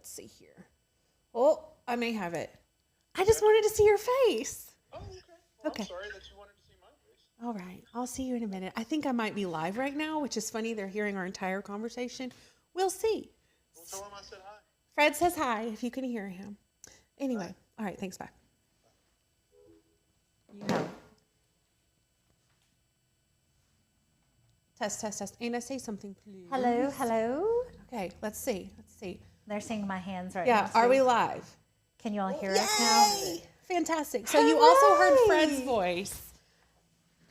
let's see here. Oh, I may have it. I just wanted to see your face. Oh, okay. Well, Okay. I'm sorry that you wanted to see my face. All right. I'll see you in a minute. I think I might be live right now, which is funny. They're hearing our entire conversation. We'll see. Well, tell him I said hi. Fred says hi if you can hear him. Anyway. Bye. All right. Thanks. Bye. You know. Test. Anna, say something, please. Hello. Okay. Let's see. They're seeing my hands right now. Yeah. Are we live? Can you all hear us now? Fantastic. So you also heard Fred's voice.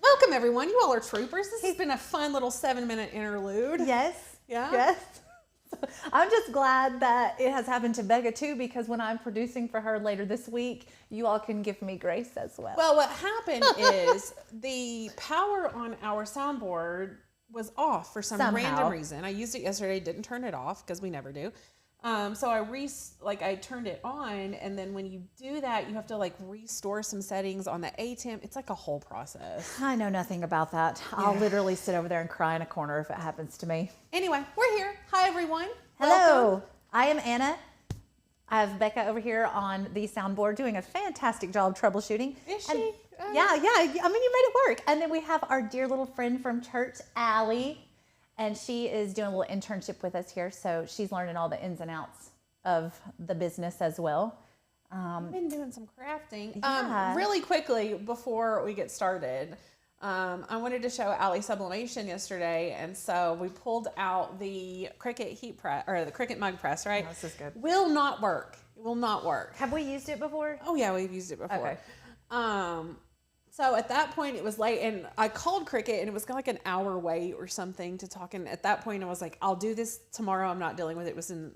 Welcome, everyone. You all are troopers. This has been a fun little 7-minute interlude. Yes. Yeah? Yes. I'm just glad that it has happened to Becca too, because when I'm producing for her later this week, you all can give me grace as well. Well, what happened is the power on our soundboard was off for some random reason. I used it yesterday, didn't turn it off because we never do. So I turned it on, and then when you do that, you have to like restore some settings on the ATEM. It's like a whole process. I know nothing about that. Yeah. I'll literally sit over there and cry in a corner if it happens to me. Anyway, we're here. Hi, everyone. Hello. Welcome. I am Anna. I have Becca over here on the soundboard doing a fantastic job troubleshooting. Is she? And yeah. I mean, you made it work. And then we have our dear little friend from church, Allie. And she is doing a little internship with us here, so she's learning all the ins and outs of the business as well. I've been doing some crafting. Yeah. Really quickly, before we get started, I wanted to show Allie Sublimation yesterday, and so we pulled out the Cricut heat press, or the Cricut mug press, right? Oh, this is good. Will not work. It will not work. Have we used it before? Oh, yeah, we've used it before. Okay. So at that point, it was late, and I called Cricut, and it was like an hour wait or something to talk. And at that point, I was like, I'll do this tomorrow. I'm not dealing with it. So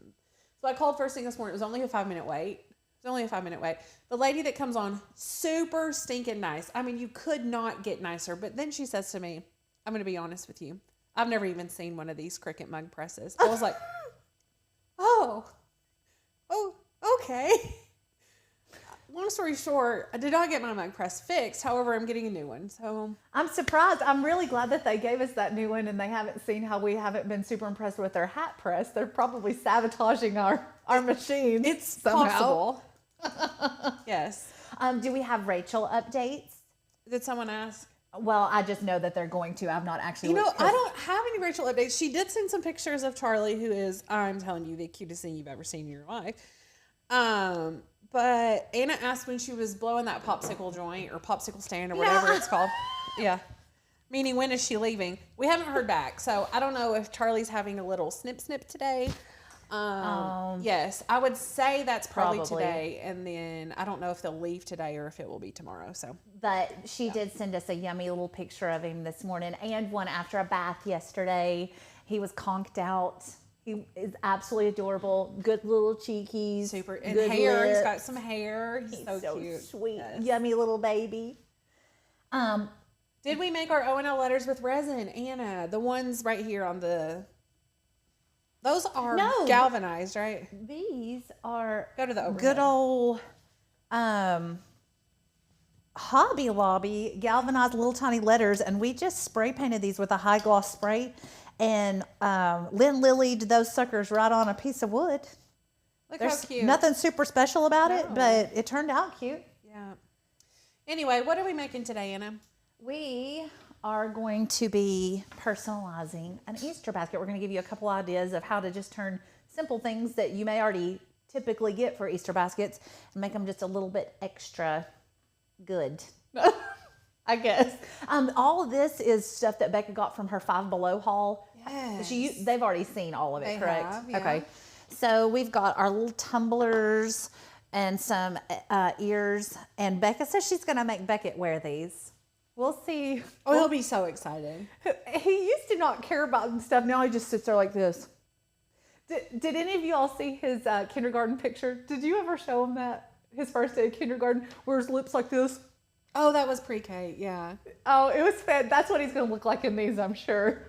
I called first thing this morning. It was only a 5-minute wait. The lady that comes on, super stinking nice. I mean, you could not get nicer. But then she says to me, I'm going to be honest with you. I've never even seen one of these Cricut mug presses. I was like, oh, okay. Long story short, I did not get my mug press fixed. However, I'm getting a new one. So I'm surprised. I'm really glad that they gave us that new one, and they haven't seen how we haven't been super impressed with their hat press. They're probably sabotaging our machines. It's somehow possible. Yes. Do we have Rachel updates? Did someone ask? Well, I just know that they're going to. I've not actually. You know, I don't have any Rachel updates. She did send some pictures of Charlie, who is, I'm telling you, the cutest thing you've ever seen in your life. But Anna asked when she was blowing that popsicle joint or popsicle stand or whatever it's called. Yeah. Meaning, when is she leaving? We haven't heard back. So I don't know if Charlie's having a little snip today. Yes, I would say that's probably today. And then I don't know if they'll leave today or if it will be tomorrow. So, but she did send us a yummy little picture of him this morning, and one after a bath yesterday. He was conked out. He is absolutely adorable. Good little cheekies. Super. And good hair. lips. He's got some hair. He's so cute. Sweet. Yes. Yummy little baby. Did we make our O&L letters with resin, Anna? The ones right here on the... Those are galvanized, right? These are Go to the overhead. good old Hobby Lobby galvanized little tiny letters, and we just spray painted these with a high gloss spray, and Lynn lilied those suckers right on a piece of wood. Look There's how cute. nothing super special about it, but it turned out cute. Yeah. Anyway, what are we making today, Anna? We are going to be personalizing an Easter basket. We're going to give you a couple ideas of how to just turn simple things that you may already typically get for Easter baskets and make them just a little bit extra good, I guess. All of this is stuff that Becca got from her Five Below haul. Yes. They've already seen all of it, correct? Have, yeah. Okay. So we've got our little tumblers and some ears, and Becca says she's going to make Beckett wear these. We'll see. Oh, he'll be so excited. He used to not care about stuff. Now he just sits there like this. Did any of you all see his kindergarten picture? Did you ever show him that? His first day of kindergarten, where his lips like this? Oh, that was pre-K, yeah. Oh, it was fun. That's what he's going to look like in these, I'm sure.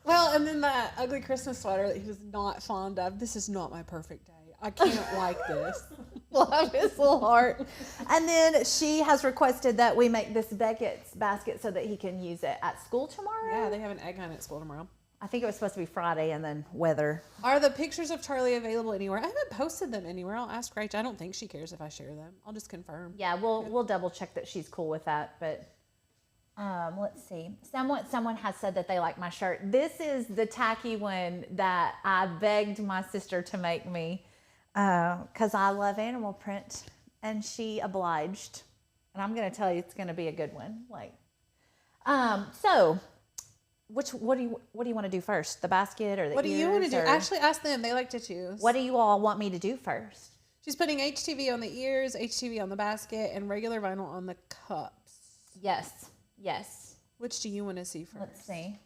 Well, and then that ugly Christmas sweater that he was not fond of. This is not my perfect day. I can't like this. Love his little heart. And then she has requested that we make this Beckett's basket so that he can use it at school tomorrow. Yeah, they have an egg hunt at school tomorrow. I think it was supposed to be Friday and then weather. Are the pictures of Charlie available anywhere? I haven't posted them anywhere. I'll ask Rachel. I don't think she cares if I share them. I'll just confirm. Yeah, we'll double check that she's cool with that. But let's see. Someone has said that they like my shirt. This is the tacky one that I begged my sister to make me because I love animal print, and she obliged. And I'm gonna tell you, it's gonna be a good one. So. What do you want to do first? The basket or the What do you want to do? or- Actually, ask them. They like to choose. What do you all want me to do first? She's putting HTV on the ears, HTV on the basket, and regular vinyl on the cups. Yes. Which do you want to see first? Let's see.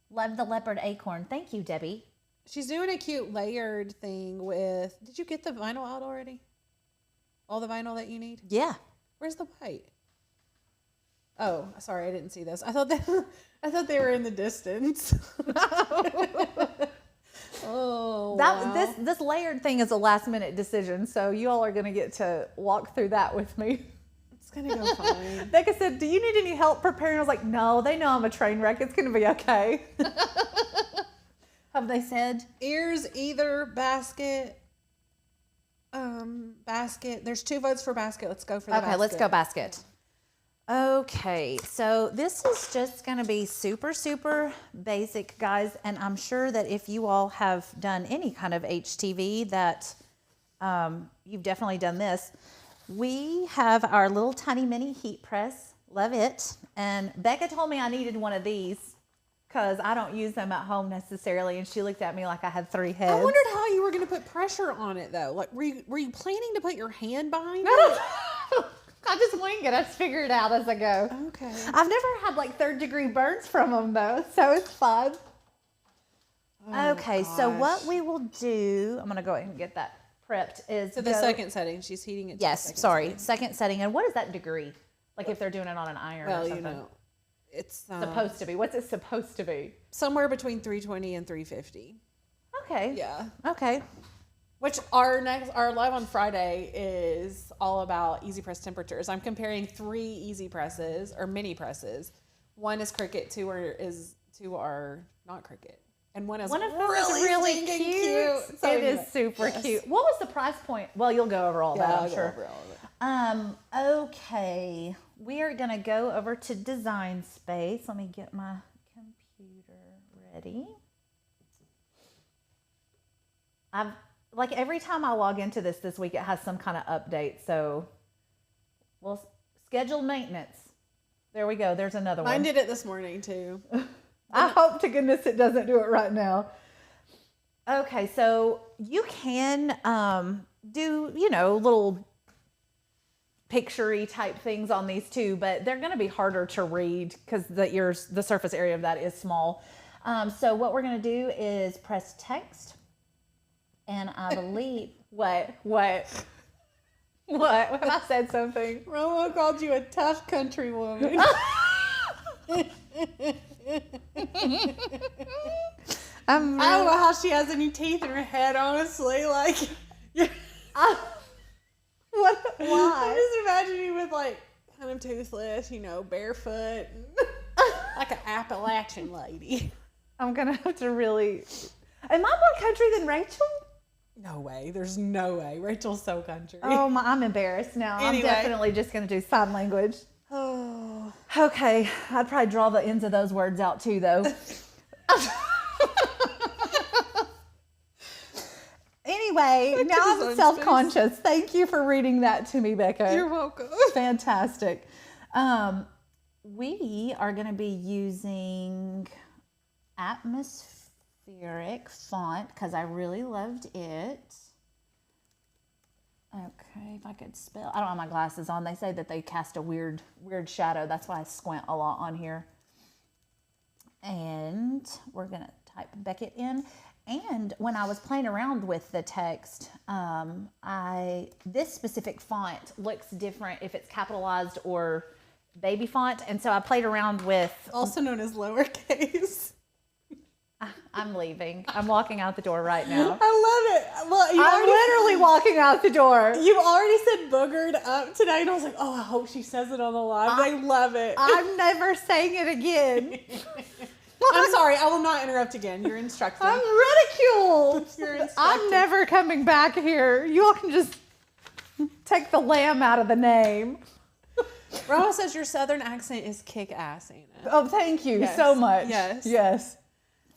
Love the leopard acorn. Thank you, Debbie. She's doing a cute layered thing with. Did you get the vinyl out already? All the vinyl that you need? Yeah. Where's the white? Oh, sorry, I didn't see this. I thought they were in the distance. Oh, wow. This layered thing is a last minute decision, so you all are going to get to walk through that with me. It's gonna go fine. Becca said, "Do you need any help preparing?" I was like, "No, they know I'm a train wreck. It's going to be okay." Have they said? Ears either basket. Basket. There's 2 votes for basket. Let's go for the basket. Okay, let's go basket. Okay, so this is just going to be super, super basic, guys. And I'm sure that if you all have done any kind of HTV that you've definitely done this. We have our little tiny mini heat press. Love it. And Becca told me I needed one of these because I don't use them at home necessarily. And she looked at me like I had 3 heads. I wondered how you were going to put pressure on it, though. Like, were you planning to put your hand behind it? I just wing it. I just figure it out as I go. Okay. I've never had like 3rd-degree burns from them though, so it's fun. Oh, okay, so what we will do, I'm going to go ahead and get that prepped, is So the second setting, she's heating it to Yes, the second sorry, setting. second setting. And what is that degree? Like if they're doing it on an iron or Well, something? you know, it's Supposed to be. What's it supposed to be? somewhere between 320 and 350. Okay. Yeah. Okay. Which our live on Friday is all about easy press temperatures. I'm comparing 3 easy presses or mini presses. One is Cricut, 2 are not Cricut, and one is One of them is really cute. So It anyway, is super yes. cute. What was the price point? Well, you'll go over all that, I'll I'm go sure. over all of it. Okay. We are going to go over to Design Space. Let me get my computer ready. Like every time I log into this week, it has some kind of update. So, well, scheduled maintenance. There we go. There's another one. Mine did it this morning too. I hope to goodness it doesn't do it right now. Okay, so you can do, little picture-y type things on these too, but they're going to be harder to read because the surface area of that is small. So what we're going to do is press text. And I believe what have I said something? Romo called you a tough country woman. I I don't know how she has any teeth in her head, honestly. Like, Why? I'm just imagining you with like kind of toothless, barefoot, like an Appalachian lady. I'm gonna have to really. Am I more country than Rachel? No way. There's no way. Rachel's so country. Oh my! I'm embarrassed now. Anyway. I'm definitely just gonna do sign language. Oh. Okay, I'd probably draw the ends of those words out too, though. Anyway, now I'm Design self-conscious. Thank you for reading that to me, Becca. You're welcome. Fantastic. We are going to be using atmospheric font because I really loved it. Okay, if I could spell. I don't have my glasses on. They say that they cast a weird shadow. That's why I squint a lot on here. And we're going to type Beckett in. And when I was playing around with the text, this specific font looks different if it's capitalized or baby font. And so I played around with... Also known as lowercase. I'm leaving. I'm walking out the door right now. I love it. Well, I'm literally walking out the door. You already said boogered up today, and I was like, oh, I hope she says it on the live. I love it. I'm never saying it again. I'm sorry. I will not interrupt again. You're instructing. I'm ridiculed. You're instructing. I'm never coming back here. You all can just take the lamb out of the name. Roma says your southern accent is kick-ass, Anna. Oh, thank you Yes. so much. Yes. Yes.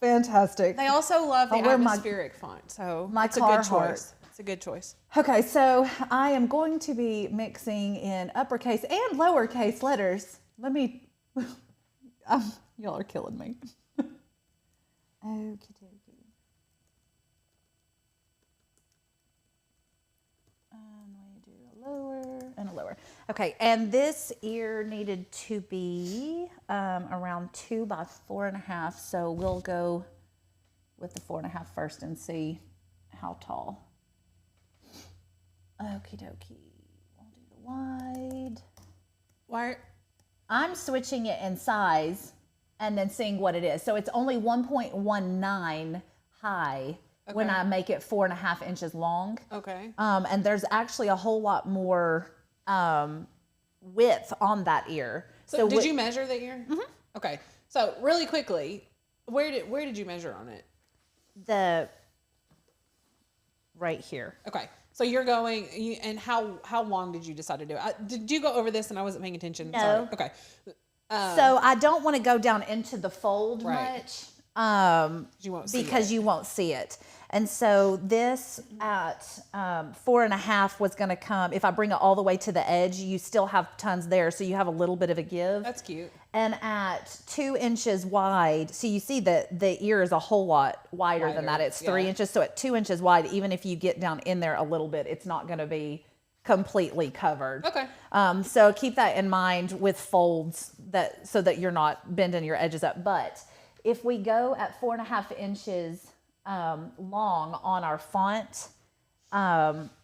Fantastic. They also love the I'll wear my- atmospheric font, so my it's a good Carhartt. choice. It's a good choice. Okay, so I am going to be mixing in uppercase and lowercase letters. Let me, y'all are killing me. Okie dokie. We do a lower and a lower. Okay, and this ear needed to be around 2 by 4.5, so we'll go with the 4.5 first and see how tall. Okie dokie. We'll do the wide. Why? I'm switching it in size and then seeing what it is. So it's only 1.19 high when I make it 4.5 inches long. Okay. And there's actually a whole lot more width on that ear. So did you measure the ear? Mm-hmm. Okay. So really quickly, where did you measure on it? Right here. Okay. So you're going, and how long did you decide to do it? Did you go over this and I wasn't paying attention? No. Sorry. Okay. So I don't want to go down into the fold much. You won't see because you won't see it. And so this at 4.5 was going to come, if I bring it all the way to the edge, you still have tons there. So you have a little bit of a give. That's cute. And at 2 inches wide, so you see that the ear is a whole lot wider than that. It's 3 inches. So at 2 inches wide, even if you get down in there a little bit, it's not going to be completely covered. Okay. So keep that in mind with folds so that you're not bending your edges up. But if we go at 4.5 inches long on our font,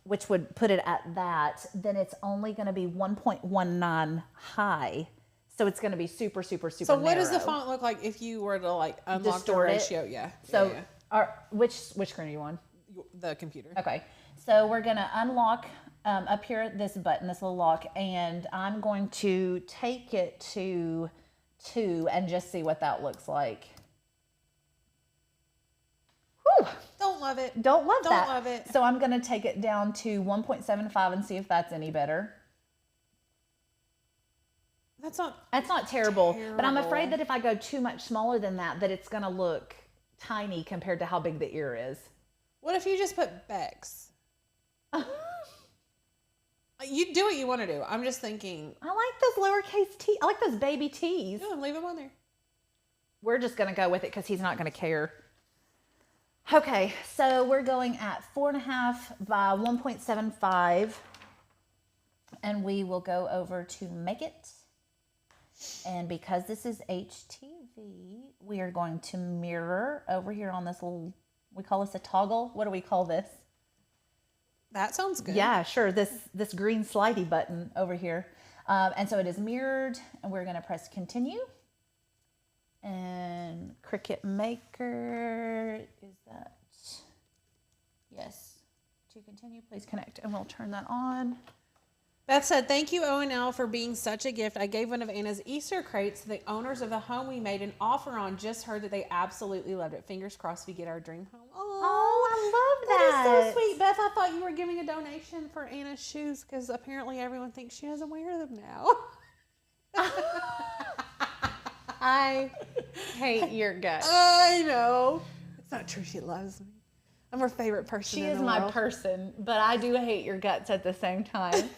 which would put it at that, then it's only going to be 1.19 high. So it's going to be super, super, super So what narrow. does the font look like if you were to like unlock Distort the it? ratio? Yeah. So yeah. which screen are you on? The computer. Okay. So we're going to unlock up here at this button, this little lock, and I'm going to take it to 2 and just see what that looks like. Whew. Don't love it. Don't love that. Don't love it. So I'm going to take it down to 1.75 and see if that's any better. That's not terrible, but I'm afraid terrible. that if I go too much smaller than that, that it's going to look tiny compared to how big the ear is. What if you just put Bex? You do what you want to do. I'm just thinking. I like those lowercase T. I like those baby T's. Yeah, leave them on there. We're just going to go with it because he's not going to care. Okay, so we're going at 4.5 by 1.75, and we will go over to make it. And because this is HTV, we are going to mirror over here on this little, we call this a toggle. What do we call this? That sounds good. Yeah, sure. This green slidey button over here. And so it is mirrored, and we're going to press continue. And Cricut Maker, is that? Yes. To continue, please connect, and we'll turn that on. Beth said, thank you, O&L, for being such a gift. I gave one of Anna's Easter crates to the owners of the home we made an offer on. Just heard that they absolutely loved it. Fingers crossed we get our dream home. Oh, I love that. That is so sweet. Beth, I thought you were giving a donation for Anna's shoes because apparently everyone thinks she doesn't wear them now. I hate your guts. I know. It's not true. She loves me. I'm her favorite person She in is the my world. person, but I do hate your guts at the same time.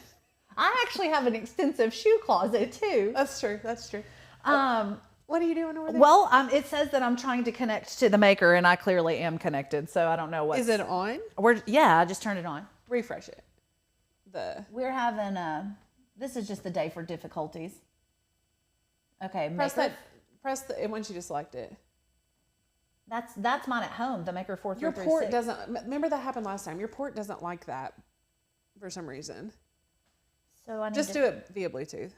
I actually have an extensive shoe closet too. That's true. That's true. What are you doing over there? Well, it says that I'm trying to connect to the maker, and I clearly am connected, so I don't know what. Is it on? Yeah, I just turned it on. Refresh it. We're having this is just the day for difficulties. Okay, Press maker. it once you just select it. That's mine at home. The maker 4336. Your port doesn't. Remember that happened last time. Your port doesn't like that for some reason. So I need Just do it via Bluetooth.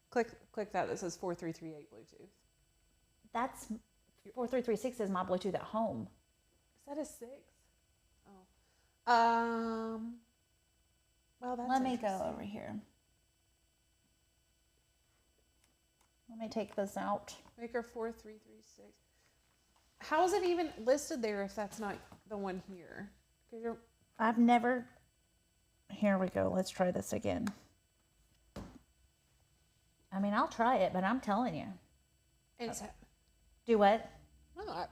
Click that says 4338 Bluetooth. That's 4336 is my Bluetooth at home. Is that a 6? Oh. Well, that's Let me go interesting. over here. Let me take this out. Maker 4336. How is it even listed there if that's not the one here? 'Cause you're, I've never. Here we go. Let's try this again. I mean, I'll try it, but I'm telling you. it's, Do what? no,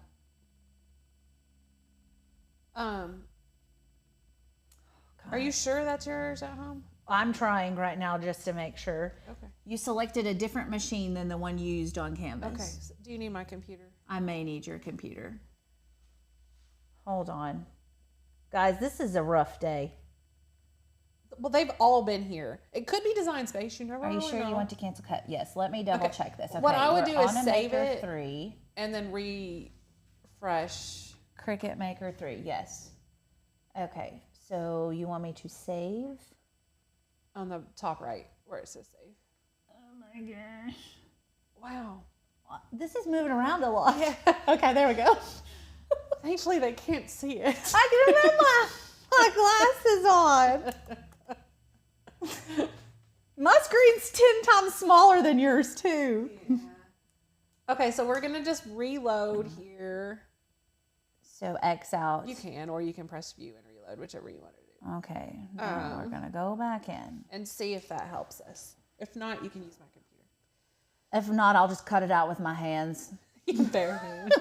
are you sure that's yours at home? I'm trying right now just to make sure. Okay. You selected a different machine than the one you used on Canvas. Okay. So do you need my computer? I may need your computer. Hold on. Guys, this is a rough day. Well, they've all been here. It could be Design Space. You never Are you really sure know. you want to cancel cut? Yes, let me double check this. Okay, What I would do we're is on a save Maker it. 3. And then refresh. Cricut Maker 3, yes. Okay, so you want me to save? On the top right where it says save. Oh my gosh. Wow. This is moving around a lot. Yeah. Okay, there we go. Thankfully, they can't see it. I can have my glasses on. My screen's 10 times smaller than yours too. Yeah. Okay, so we're going to just reload here. So X out. You can, or you can press view and reload, whichever you want to do. Okay, now we're gonna go back in. And see if that helps us. If not, you can use my computer. If not, I'll just cut it out with my hands. Bare hand.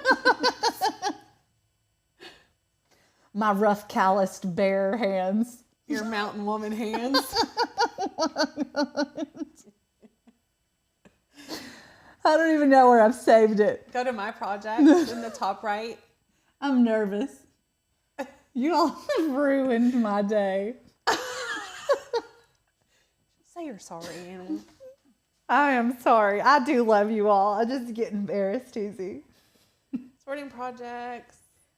My rough, calloused, bare hands. Your mountain woman hands. I don't even know where I've saved it. Go to my projects in the top right. I'm nervous. You all have ruined my day. Say you're sorry, Anna. I am sorry. I do love you all. I just get embarrassed easy. Sorting projects.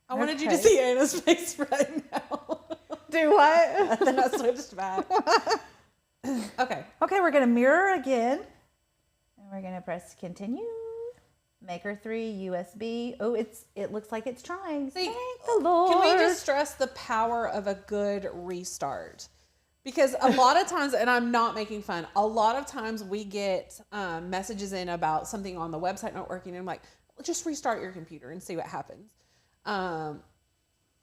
I wanted you to Okay. see Anna's face right now. Do what? Then I switched back. Okay. Okay, we're gonna mirror again. And we're gonna press continue. Maker 3, USB. Oh, it looks like it's trying. See, Thank the Lord. Can we just stress the power of a good restart? Because a lot of times, and I'm not making fun, a lot of times we get messages in about something on the website not working, and I'm like, well, just restart your computer and see what happens.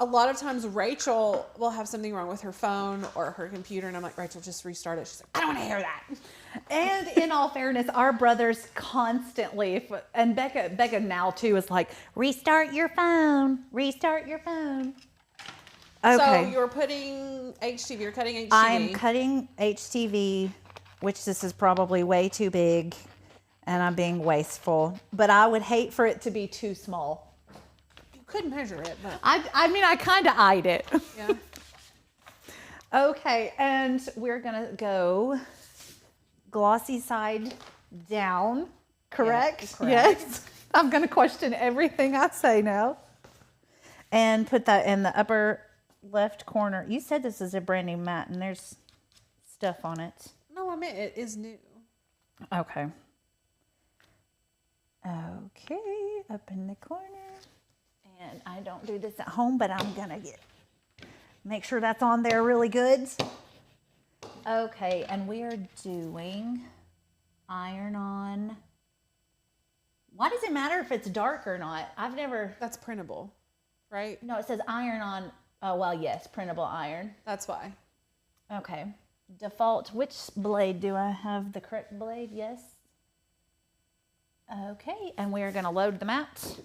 A lot of times Rachel will have something wrong with her phone or her computer, and I'm like, Rachel, just restart it. She's like, I don't want to hear that. And in all fairness, our brothers constantly, and Becca now too is like, restart your phone, restart your phone. Okay. So you're putting HTV, you're cutting HTV. I'm cutting HTV, which this is probably way too big, and I'm being wasteful. But I would hate for it to be too small. You could measure it, but I mean, I kind of eyed it. yeah. Okay, and we're gonna go glossy side down, correct? correct. Yes. I'm gonna question everything I say now. And put that in the upper left corner. You said this is a brand new mat and there's stuff on it. No, I meant it is new. Okay. Okay, up in the corner. And I don't do this at home, but I'm gonna make sure that's on there really good. Okay, and we are doing iron on. Why does it matter if it's dark or not? I've never. That's printable, right? No, it says iron on. Oh, well, yes, printable iron. That's why. Okay. Default, which blade do I have? The correct blade? Yes. Okay, and we are going to load the mat.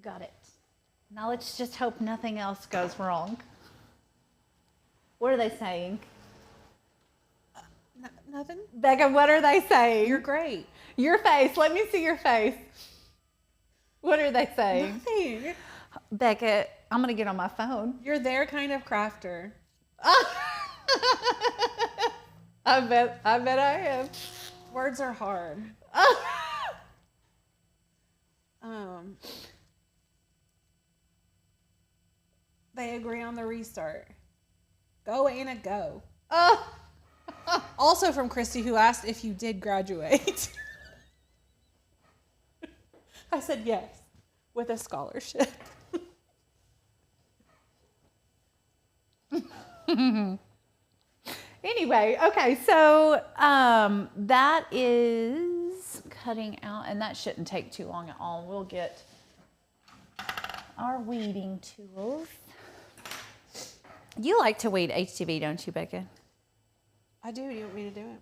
Got it. Now let's just hope nothing else goes wrong. What are they saying? Nothing. Becca, what are they saying? You're great. Your face. Let me see your face. What are they saying? Nothing. Becca, I'm going to get on my phone. You're their kind of crafter. I bet I am. Words are hard. They agree on the restart. Go, Anna, go. Also from Christy, who asked if you did graduate. I said yes, with a scholarship. Anyway, okay, so that is cutting out, and that shouldn't take too long at all. We'll get our weeding tools. You like to weed HTV, don't you, Becca? I do. Do you want me to do it?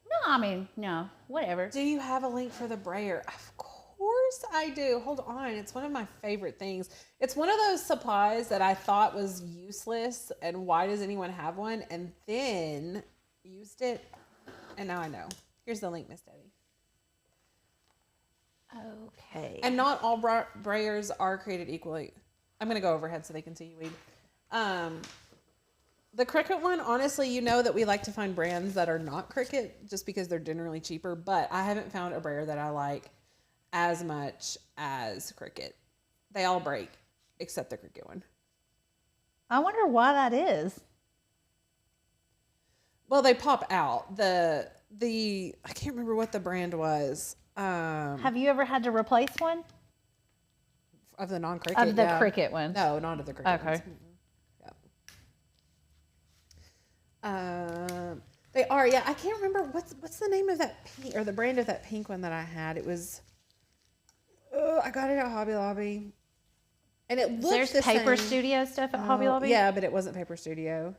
No, I mean, no, whatever. Do you have a link for the brayer? Of course I do. Hold on. It's one of my favorite things. It's one of those supplies that I thought was useless and why does anyone have one? And then used it and now I know. Here's the link, Miss Debbie. Okay. And not all brayers are created equally. I'm going to go overhead so they can see you weed. The Cricut one, honestly, you know that we like to find brands that are not Cricut just because they're generally cheaper, but I haven't found a brayer that I like as much as Cricut. They all break except the Cricut one. I wonder why that is. Well, they pop out. The I can't remember what the brand was. Have you ever had to replace one? Of the non-Cricut? Of the Cricut ones? No, not of the Cricut Okay. ones. They are, yeah. I can't remember what's the name of that pink or the brand of that pink one that I had. It was, I got it at Hobby Lobby, and it looked There's the Paper same. Studio stuff at Hobby Lobby. Yeah, but it wasn't Paper Studio.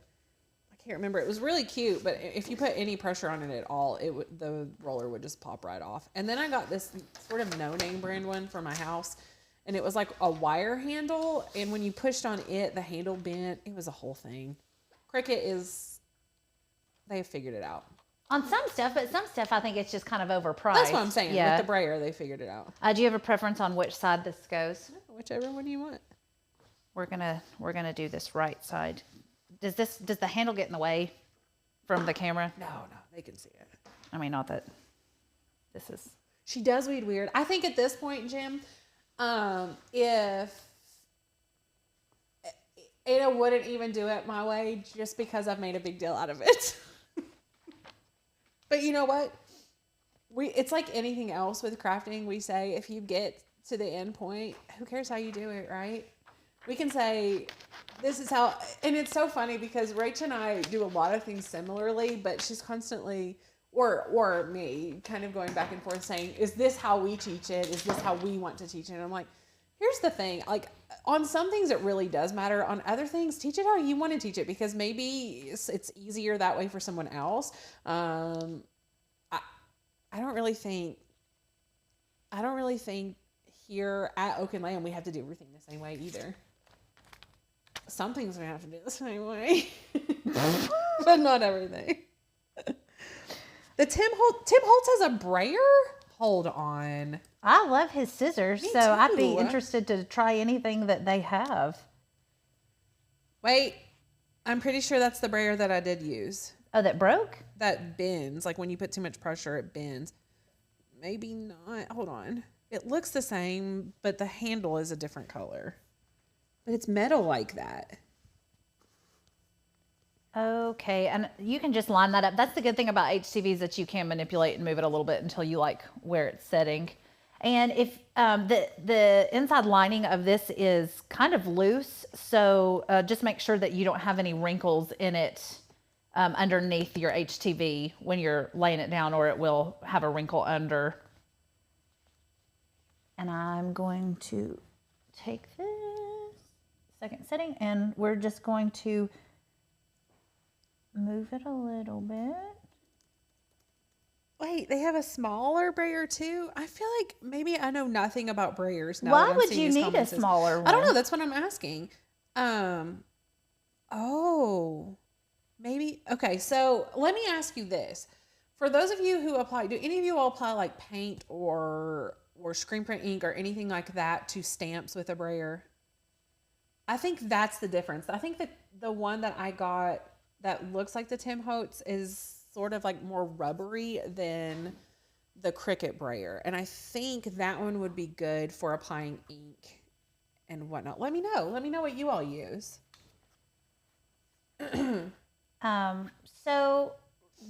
I can't remember. It was really cute, but if you put any pressure on it at all, the roller would just pop right off. And then I got this sort of no-name brand one for my house, and it was like a wire handle, and when you pushed on it, the handle bent. It was a whole thing. Cricut they have figured it out. On some stuff, but some stuff I think it's just kind of overpriced. That's what I'm saying. Yeah. With the brayer, they figured it out. Do you have a preference on which side this goes? Whichever one you want. We're gonna do this right side. Does the handle get in the way from the camera? No, they can see it. I mean, not that this is. She does weed weird. I think at this point, Jim, if Ada wouldn't even do it my way just because I've made a big deal out of it. But you know what? It's like anything else with crafting. We say if you get to the end point, who cares how you do it, right? We can say, this is how, and it's so funny because Rach and I do a lot of things similarly, but she's constantly, or me, kind of going back and forth saying, is this how we teach it? Is this how we want to teach it? And I'm like, here's the thing, like on some things it really does matter. On other things, teach it how you want to teach it because maybe it's easier that way for someone else. I don't really think here at Oak and Lamb we have to do everything the same way either. Some things we have to do the same way, but not everything. The Tim Holtz has a brayer? Hold on. I love his scissors, Me so I'd be too. interested to try anything that they have. Wait, I'm pretty sure that's the brayer that I did use. Oh, that broke? That bends. Like when you put too much pressure, it bends. Maybe not. Hold on. It looks the same, but the handle is a different color. But it's metal like that. Okay, and you can just line that up. That's the good thing about HTVs, that you can manipulate and move it a little bit until you like where it's setting. And if the inside lining of this is kind of loose, so just make sure that you don't have any wrinkles in it underneath your HTV when you're laying it down, or it will have a wrinkle under. And I'm going to take this second setting, and we're just going to move it a little bit. Wait, they have a smaller brayer too? I feel like maybe I know nothing about brayers now. Why that I'm would seeing you these need a comments. smaller one? I don't know. That's what I'm asking. Maybe. Okay, so let me ask you this. For those of you who apply, do any of you all apply like paint or screen print ink or anything like that to stamps with a brayer? I think that's the difference. I think that the one that I got that looks like the Tim Holtz is sort of like more rubbery than the Cricut brayer. And I think that one would be good for applying ink and whatnot. Let me know. Let me know what you all use. So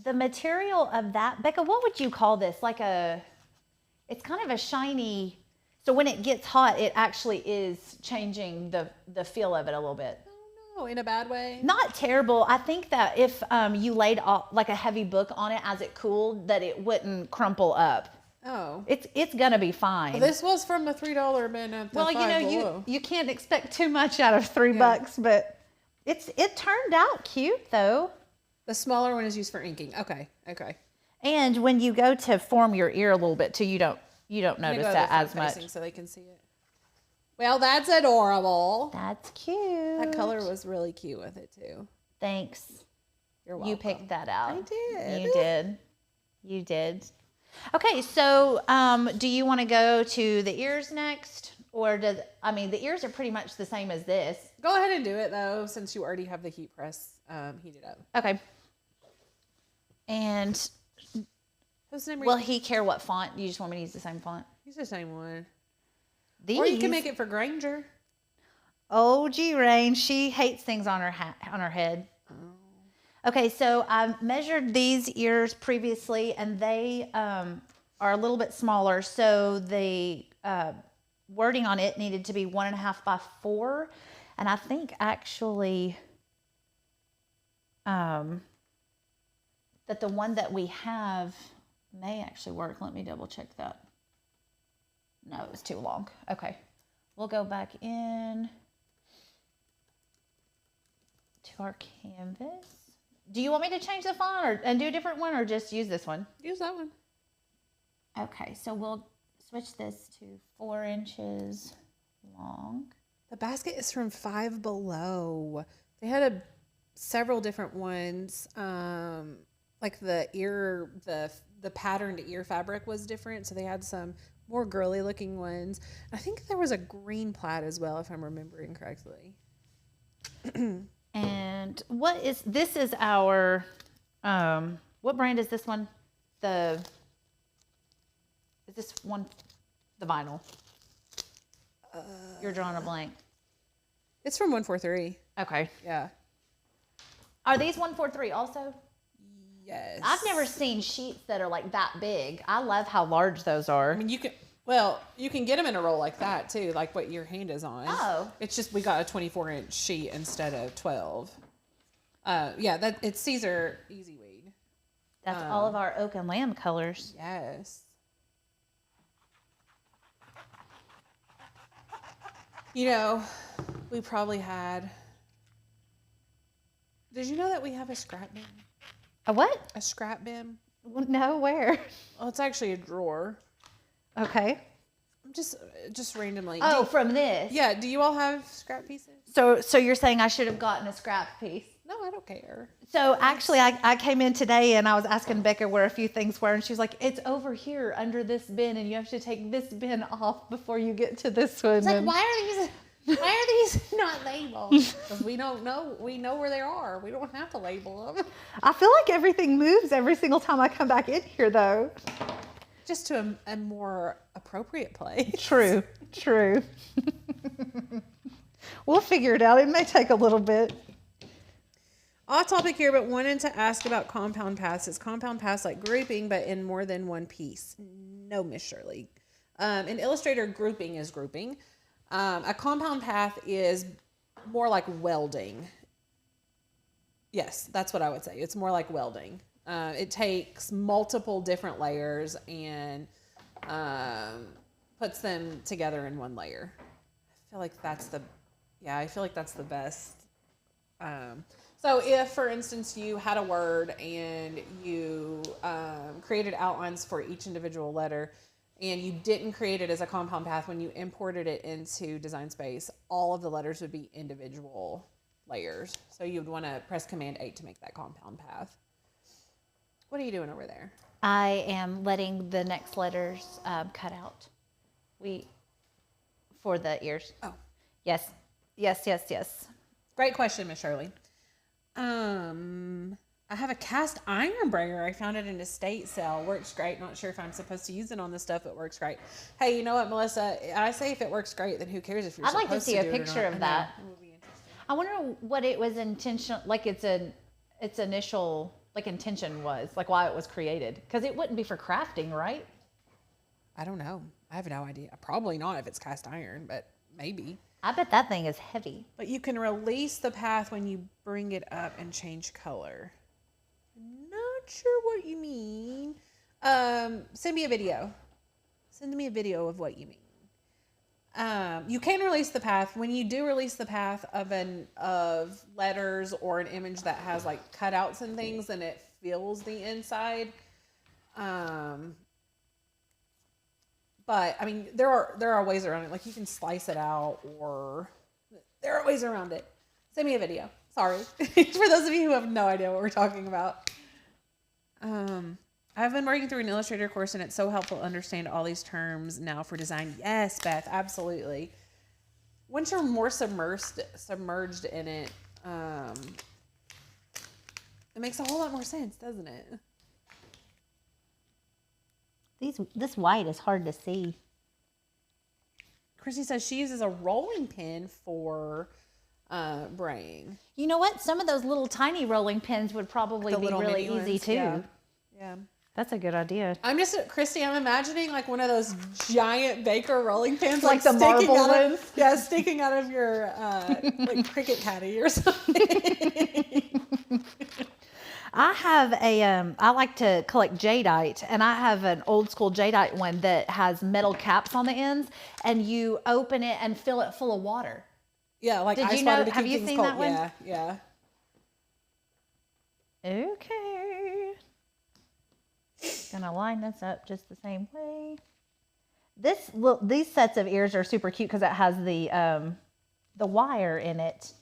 the material of that, Becca, what would you call this? It's kind of a shiny, so when it gets hot, it actually is changing the feel of it a little bit. Oh Oh, in a bad way? Not terrible. I think that if you laid like a heavy book on it as it cooled, that it wouldn't crumple up. Oh. It's gonna be fine. Well, this was from the $3 bin at the Well, Five you know, Below. you can't expect too much out of $3, but it turned out cute though. The smaller one is used for inking. Okay. And when you go to form your ear a little bit too, you don't notice that as much. So they can see it. Well, that's adorable. That's cute. That color was really cute with it too. Thanks. You're welcome. You picked that out. I did. You did. Okay, so do you want to go to the ears next? Or the ears are pretty much the same as this. Go ahead and do it though, since you already have the heat press heated up. Okay. And will he care what font? You just want me to use the same font? Use the same one. These. Or you can make it for Granger. Oh, gee, Rain, she hates things on her head. Oh. Okay, so I measured these ears previously, and they are a little bit smaller. So the wording on it needed to be 1.5 by 4, and I think actually that the one that we have may actually work. Let me double check that. No, it was too long. Okay, we'll go back in to our canvas. Do you want me to change the font and do a different one, or just use this one? Use that one. Okay, so we'll switch this to 4 inches long. The basket is from Five Below. They had several different ones. Like the patterned ear fabric was different, so they had some more girly looking ones. I think there was a green plaid as well, if I'm remembering correctly. And this is our what brand is this one? Is this one the vinyl? You're drawing a blank. It's from 143. Okay. Yeah. Are these 143 also? Yes. I've never seen sheets that are like that big. I love how large those are. I mean, you can get them in a roll like that too, like what your hand is on. Oh. It's just we got a 24-inch sheet instead of 12. Yeah, it's Caesar Easy Weed. That's all of our oak and lamb colors. Yes. You know, we probably had. Did you know that we have a scrap bin? A what? A scrap bin? No, where? Well, it's actually a drawer. Okay. Just randomly. Oh, from this. Yeah. Do you all have scrap pieces? So you're saying I should have gotten a scrap piece? No, I don't care. So actually, I came in today and I was asking Becca where a few things were, and she was like, "It's over here under this bin, and you have to take this bin off before you get to this one." It's like, why are these not labeled? Because we don't know. We know where they are. We don't have to label them. I feel like everything moves every single time I come back in here, though. Just to a more appropriate place. True. We'll figure it out. It may take a little bit. Off topic here, but wanted to ask about compound paths. Is compound paths like grouping, but in more than one piece? No, Miss Shirley. In Illustrator, grouping is grouping. A compound path is more like welding. Yes, that's what I would say. It's more like welding. It takes multiple different layers and puts them together in one layer. I feel like that's the best. So if, for instance, you had a word and you created outlines for each individual letter, and you didn't create it as a compound path, when you imported it into Design Space, all of the letters would be individual layers. So you would want to press Command 8 to make that compound path. What are you doing over there? I am letting the next letters cut out. For the ears. Oh. Yes. Great question, Miss Shirley. I have a cast iron brayer. I found it in a estate sale. Works great. Not sure if I'm supposed to use it on this stuff. It works great. Hey, you know what, Melissa? I say if it works great, then who cares if you're I'd supposed like to see a do it or picture not. of that. It would be interesting. I wonder what it was intentional, like its initial intention was, like why it was created. Because it wouldn't be for crafting, right? I don't know. I have no idea. Probably not if it's cast iron, but maybe. I bet that thing is heavy. But you can release the path when you bring it up and change color. Not sure what you mean. Send me a video. Send me a video of what you mean. You can release the path. When you do release the path of letters or an image that has like cutouts and things, then it fills the inside. But I mean, there are ways around it. Like you can slice it out, or there are ways around it. Send me a video. Sorry. For those of you who have no idea what we're talking about. I've been working through an Illustrator course, and it's so helpful to understand all these terms now for design. Yes, Beth, absolutely. Once you're more submerged in it, it makes a whole lot more sense, doesn't it? This white is hard to see. Christy says she uses a rolling pin for braying. You know what? Some of those little tiny rolling pins would probably be really easy too. Yeah. That's a good idea. Christy, I'm imagining like one of those giant Baker rolling pins, like the marble ones. Yeah, sticking out of your like Cricut caddy or something. I have I like to collect jadeite, and I have an old school jadeite one that has metal caps on the ends, and you open it and fill it full of water. Yeah, like Did ice you water know? to Have keep you things seen cold. that one? Yeah, yeah. Okay. Gonna line this up just the same way. These sets of ears are super cute because it has the wire in it.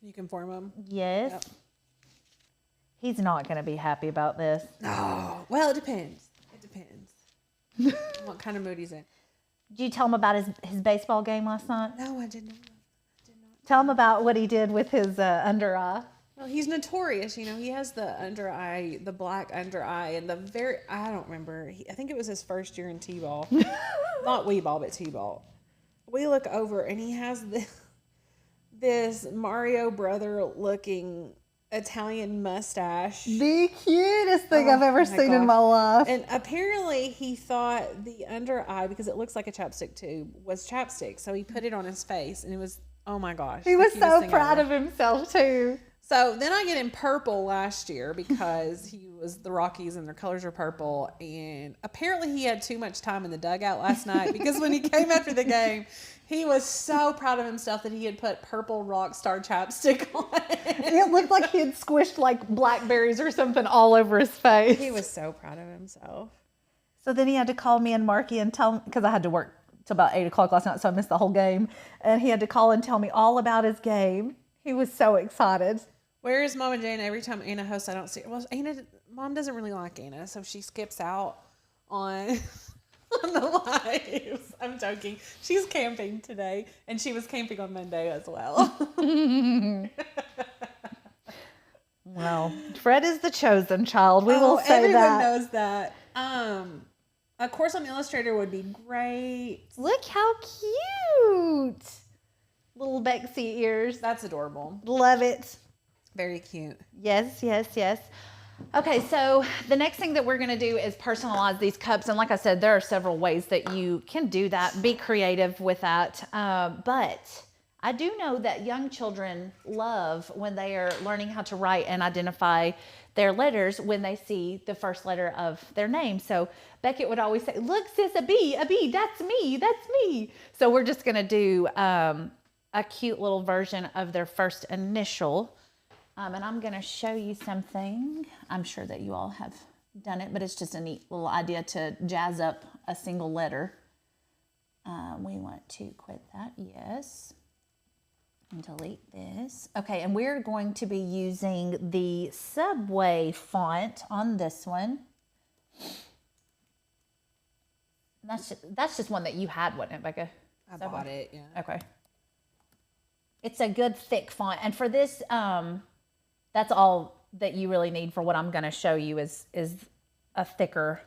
You can form them. Yes. Yep. He's not gonna be happy about this. Oh, well, it depends. It depends. What kind of mood he's in. Did you tell him about his baseball game last night? No, I did not. Tell him about what he did with his under eye. Well, he's notorious. You know, he has the under eye, the black under eye, and I don't remember. I think it was his first year in T-ball. Not wee ball, but T-ball. We look over, and he has this Mario brother looking Italian mustache. The cutest thing I've ever seen in my life. And apparently he thought the under eye, because it looks like a chapstick tube, was chapstick. So he put it on his face, and it was, oh my gosh. He was so proud of himself too. So then I get him purple last year because he was the Rockies and their colors are purple. And apparently he had too much time in the dugout last night because when he came after the game, he was so proud of himself that he had put purple rock star chapstick on. It looked like he had squished like blackberries or something all over his face. He was so proud of himself. So then he had to call me and Marky and tell me, because I had to work till about 8 o'clock last night, so I missed the whole game. And he had to call and tell me all about his game. He was so excited. Where is Mama Jane? Every time Anna hosts, I don't see her. Well, Mom doesn't really like Anna, so she skips out on the lives. I'm joking. She's camping today, and she was camping on Monday as well. Well, Fred is the chosen child. We will say everyone that. knows that. A course on Illustrator would be great. Look how cute. Little Bexy ears. That's adorable. Love it. Very cute. Yes, yes, yes. Okay, so the next thing that we're going to do is personalize these cups. And like I said, there are several ways that you can do that. Be creative with that. But I do know that young children love when they are learning how to write and identify their letters when they see the first letter of their name. So Beckett would always say, look, sis, a B, that's me, that's me. So we're just going to do a cute little version of their first initial. And I'm going to show you something. I'm sure that you all have done it, but it's just a neat little idea to jazz up a single letter. We want to quit that, yes. And delete this. Okay, and we're going to be using the Subway font on this one. That's just one that you had, wasn't it, Becca? I bought it, yeah. Okay. It's a good thick font. And for this, that's all that you really need for what I'm going to show you is a thicker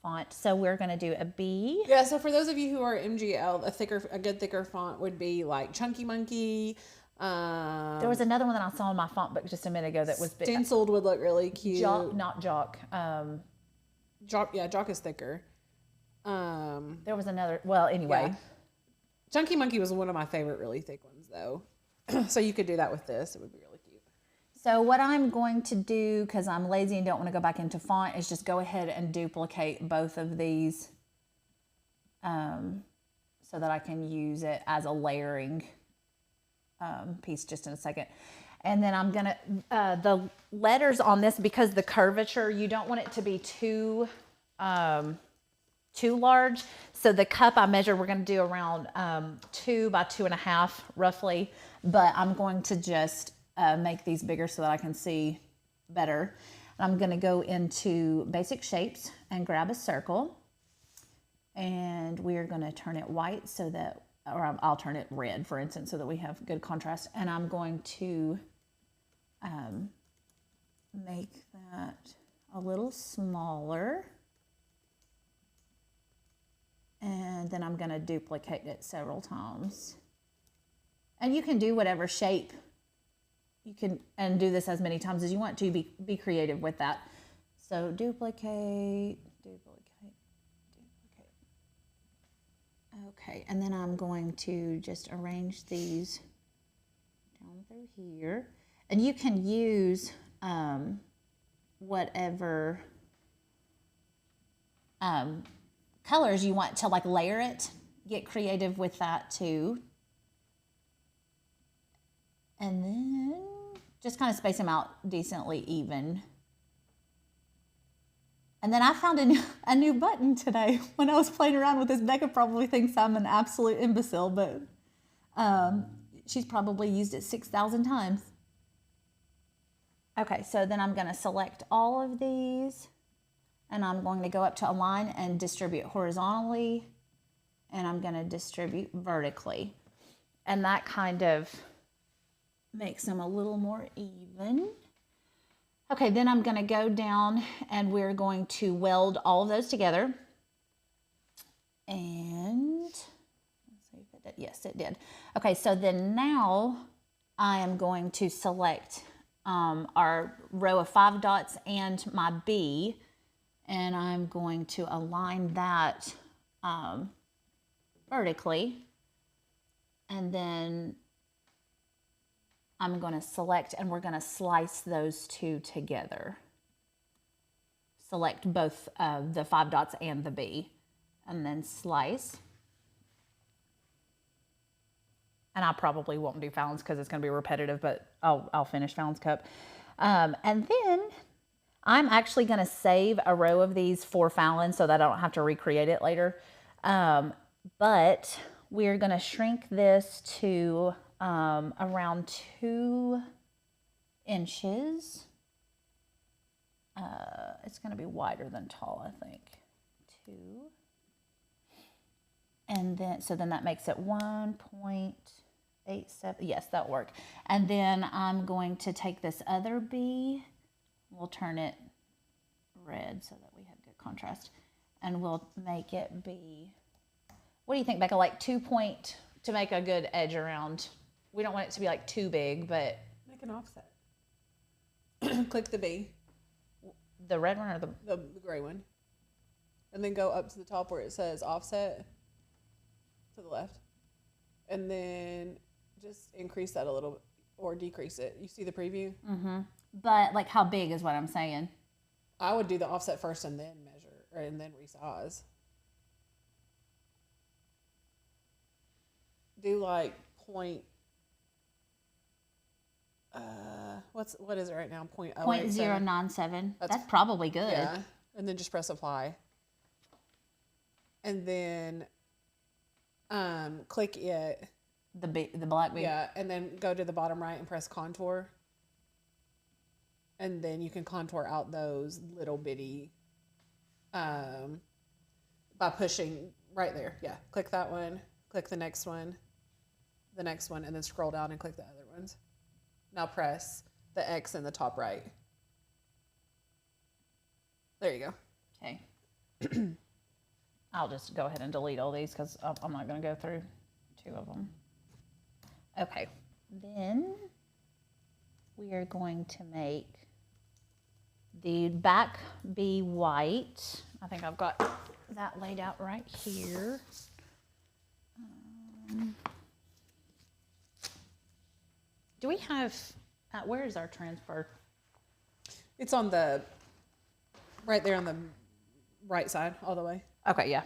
font. So we're going to do a B. Yeah, so for those of you who are MGL, a good thicker font would be like Chunky Monkey. There was another one that I saw in my font book just a minute ago that was big. Stenciled would look really cute. Not Jock. Jock is thicker. There was another. Well, anyway. Chunky Monkey was one of my favorite really thick ones though. So you could do that with this. It would be really cute. So what I'm going to do, because I'm lazy and don't want to go back into font, is just go ahead and duplicate both of these so that I can use it as a layering piece just in a second. And then I'm gonna, the letters on this, because the curvature, you don't want it to be too large. So the cup I measured, we're gonna do around 2 by 2.5 roughly, but I'm going to just make these bigger so that I can see better. And I'm gonna go into basic shapes and grab a circle. And we're gonna turn it white so that, or I'll turn it red, for instance, so that we have good contrast. And I'm going to make that a little smaller. And then I'm going to duplicate it several times. And you can do whatever shape you can, and do this as many times as you want to. Be creative with that. So duplicate, duplicate, duplicate. Okay, and then I'm going to just arrange these down through here. And you can use whatever colors you want to like layer it. Get creative with that too. And then just kind of space them out decently even. And then I found a new button today when I was playing around with this. Becca probably thinks I'm an absolute imbecile, but she's probably used it 6,000 times. Okay, so then I'm going to select all of these, and I'm going to go up to align and distribute horizontally, and I'm going to distribute vertically. And that kind of makes them a little more even. Okay, then I'm going to go down and we're going to weld all of those together. And let's see if it did. Yes, it did. Okay, so then now I am going to select our row of 5 dots and my B, and I'm going to align that vertically, and then I'm going to select, and we're going to slice those two together. Select both the 5 dots and the B, and then slice. And I probably won't do Fallon's because it's going to be repetitive, but I'll finish Fallon's cup. And then I'm actually going to save a row of these for Fallon so that I don't have to recreate it later. But we're going to shrink this to around 2 inches. It's going to be wider than tall, I think. 2. And then, so then that makes it 1.87. Yes, that'll work. And then I'm going to take this other B. We'll turn it red so that we have good contrast. And we'll make it be, what do you think, Becca? Like 2 point, to make a good edge around. We don't want it to be like too big, but. Make an offset. Click the B. The red one or the gray one. And then go up to the top where it says offset to the left. And then just increase that a little bit or decrease it. You see the preview? Mm-hmm. But like how big is what I'm saying? I would do the offset first and then measure, and then resize. Do like point. What is it right now? 0.097. That's probably good. Yeah, and then just press apply. And then click it. The black B. Yeah, and then go to the bottom right and press contour. And then you can contour out those little bitty by pushing right there. Yeah, click that one, click the next one, and then scroll down and click the other ones. Now press the X in the top right. There you go. Okay. I'll just go ahead and delete all these because I'm not going to go through 2 of them. Okay. Then we are going to make the back be white. I think I've got that laid out right here. Do we have, where is our transfer? It's on the, right there on the right side, all the way. Okay, yeah.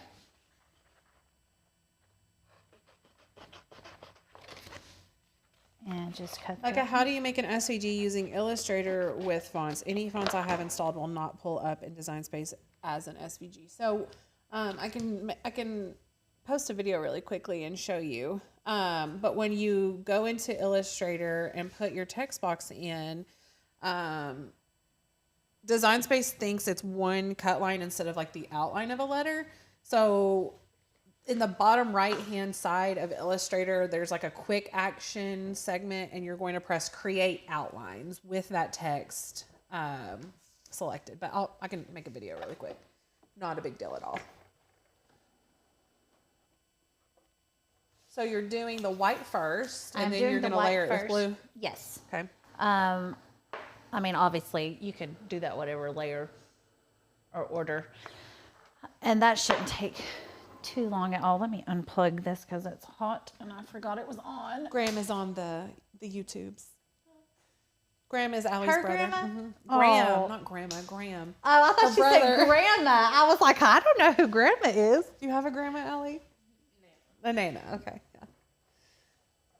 And just cut Like, that. how do you make an SVG using Illustrator with fonts? Any fonts I have installed will not pull up in Design Space as an SVG. So, I can post a video really quickly and show you. But when you go into Illustrator and put your text box in, Design Space thinks it's one cut line instead of like the outline of a letter. So in the bottom right hand side of Illustrator, there's like a quick action segment, and you're going to press create outlines with that text selected. But I can make a video really quick. Not a big deal at all. So you're doing the white first, and then you're going to layer it with blue? Yes. Okay. I mean, obviously, you could do that whatever layer or order. And that shouldn't take too long at all. Let me unplug this because it's hot, and I forgot it was on. Graham is on the YouTubes. Graham is Allie's Her brother. grandma? Mm-hmm. Graham, Oh. not grandma, Graham. Oh, I thought Her she brother. said grandma. I was like, I don't know who grandma is. Do you have a grandma, Allie? A Nana. Okay.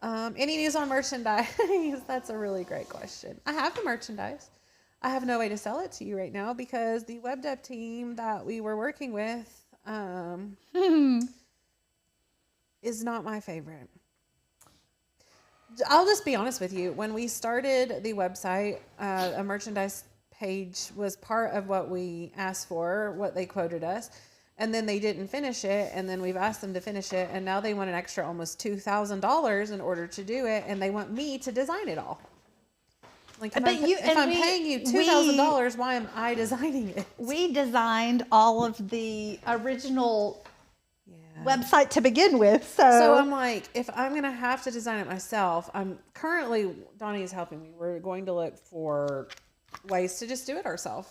Yeah. Any news on merchandise? That's a really great question. I have the merchandise. I have no way to sell it to you right now because the web dev team that we were working with is not my favorite. I'll just be honest with you. When we started the website, a merchandise page was part of what we asked for, what they quoted us. And then they didn't finish it, and then we've asked them to finish it, and now they want an extra almost $2,000 in order to do it, and they want me to design it all. Like, if I'm paying you $2,000, why am I designing it? We designed all of the original website to begin with, So I'm like, if I'm gonna have to design it myself, Donnie is helping me. We're going to look for ways to just do it ourselves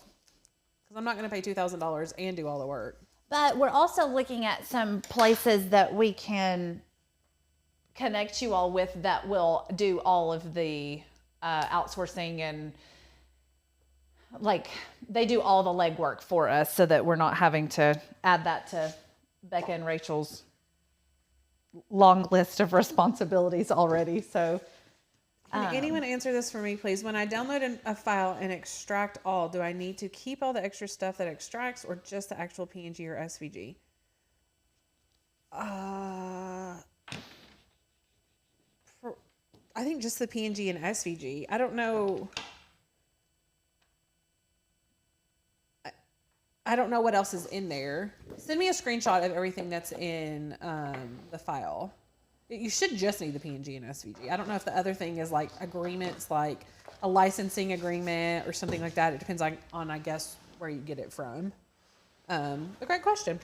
because I'm not gonna pay $2,000 and do all the work. But we're also looking at some places that we can connect you all with that will do all of the outsourcing, and like they do all the legwork for us so that we're not having to add that to Becca and Rachel's long list of responsibilities already. So Can anyone answer this for me, please? When I download a file and extract all, do I need to keep all the extra stuff that extracts or just the actual PNG or SVG? I think just the PNG and SVG. I don't know. I don't know what else is in there. Send me a screenshot of everything that's in the file. You should just need the PNG and SVG. I don't know if the other thing is like agreements, like a licensing agreement or something like that. It depends on I guess, where you get it from. A great question.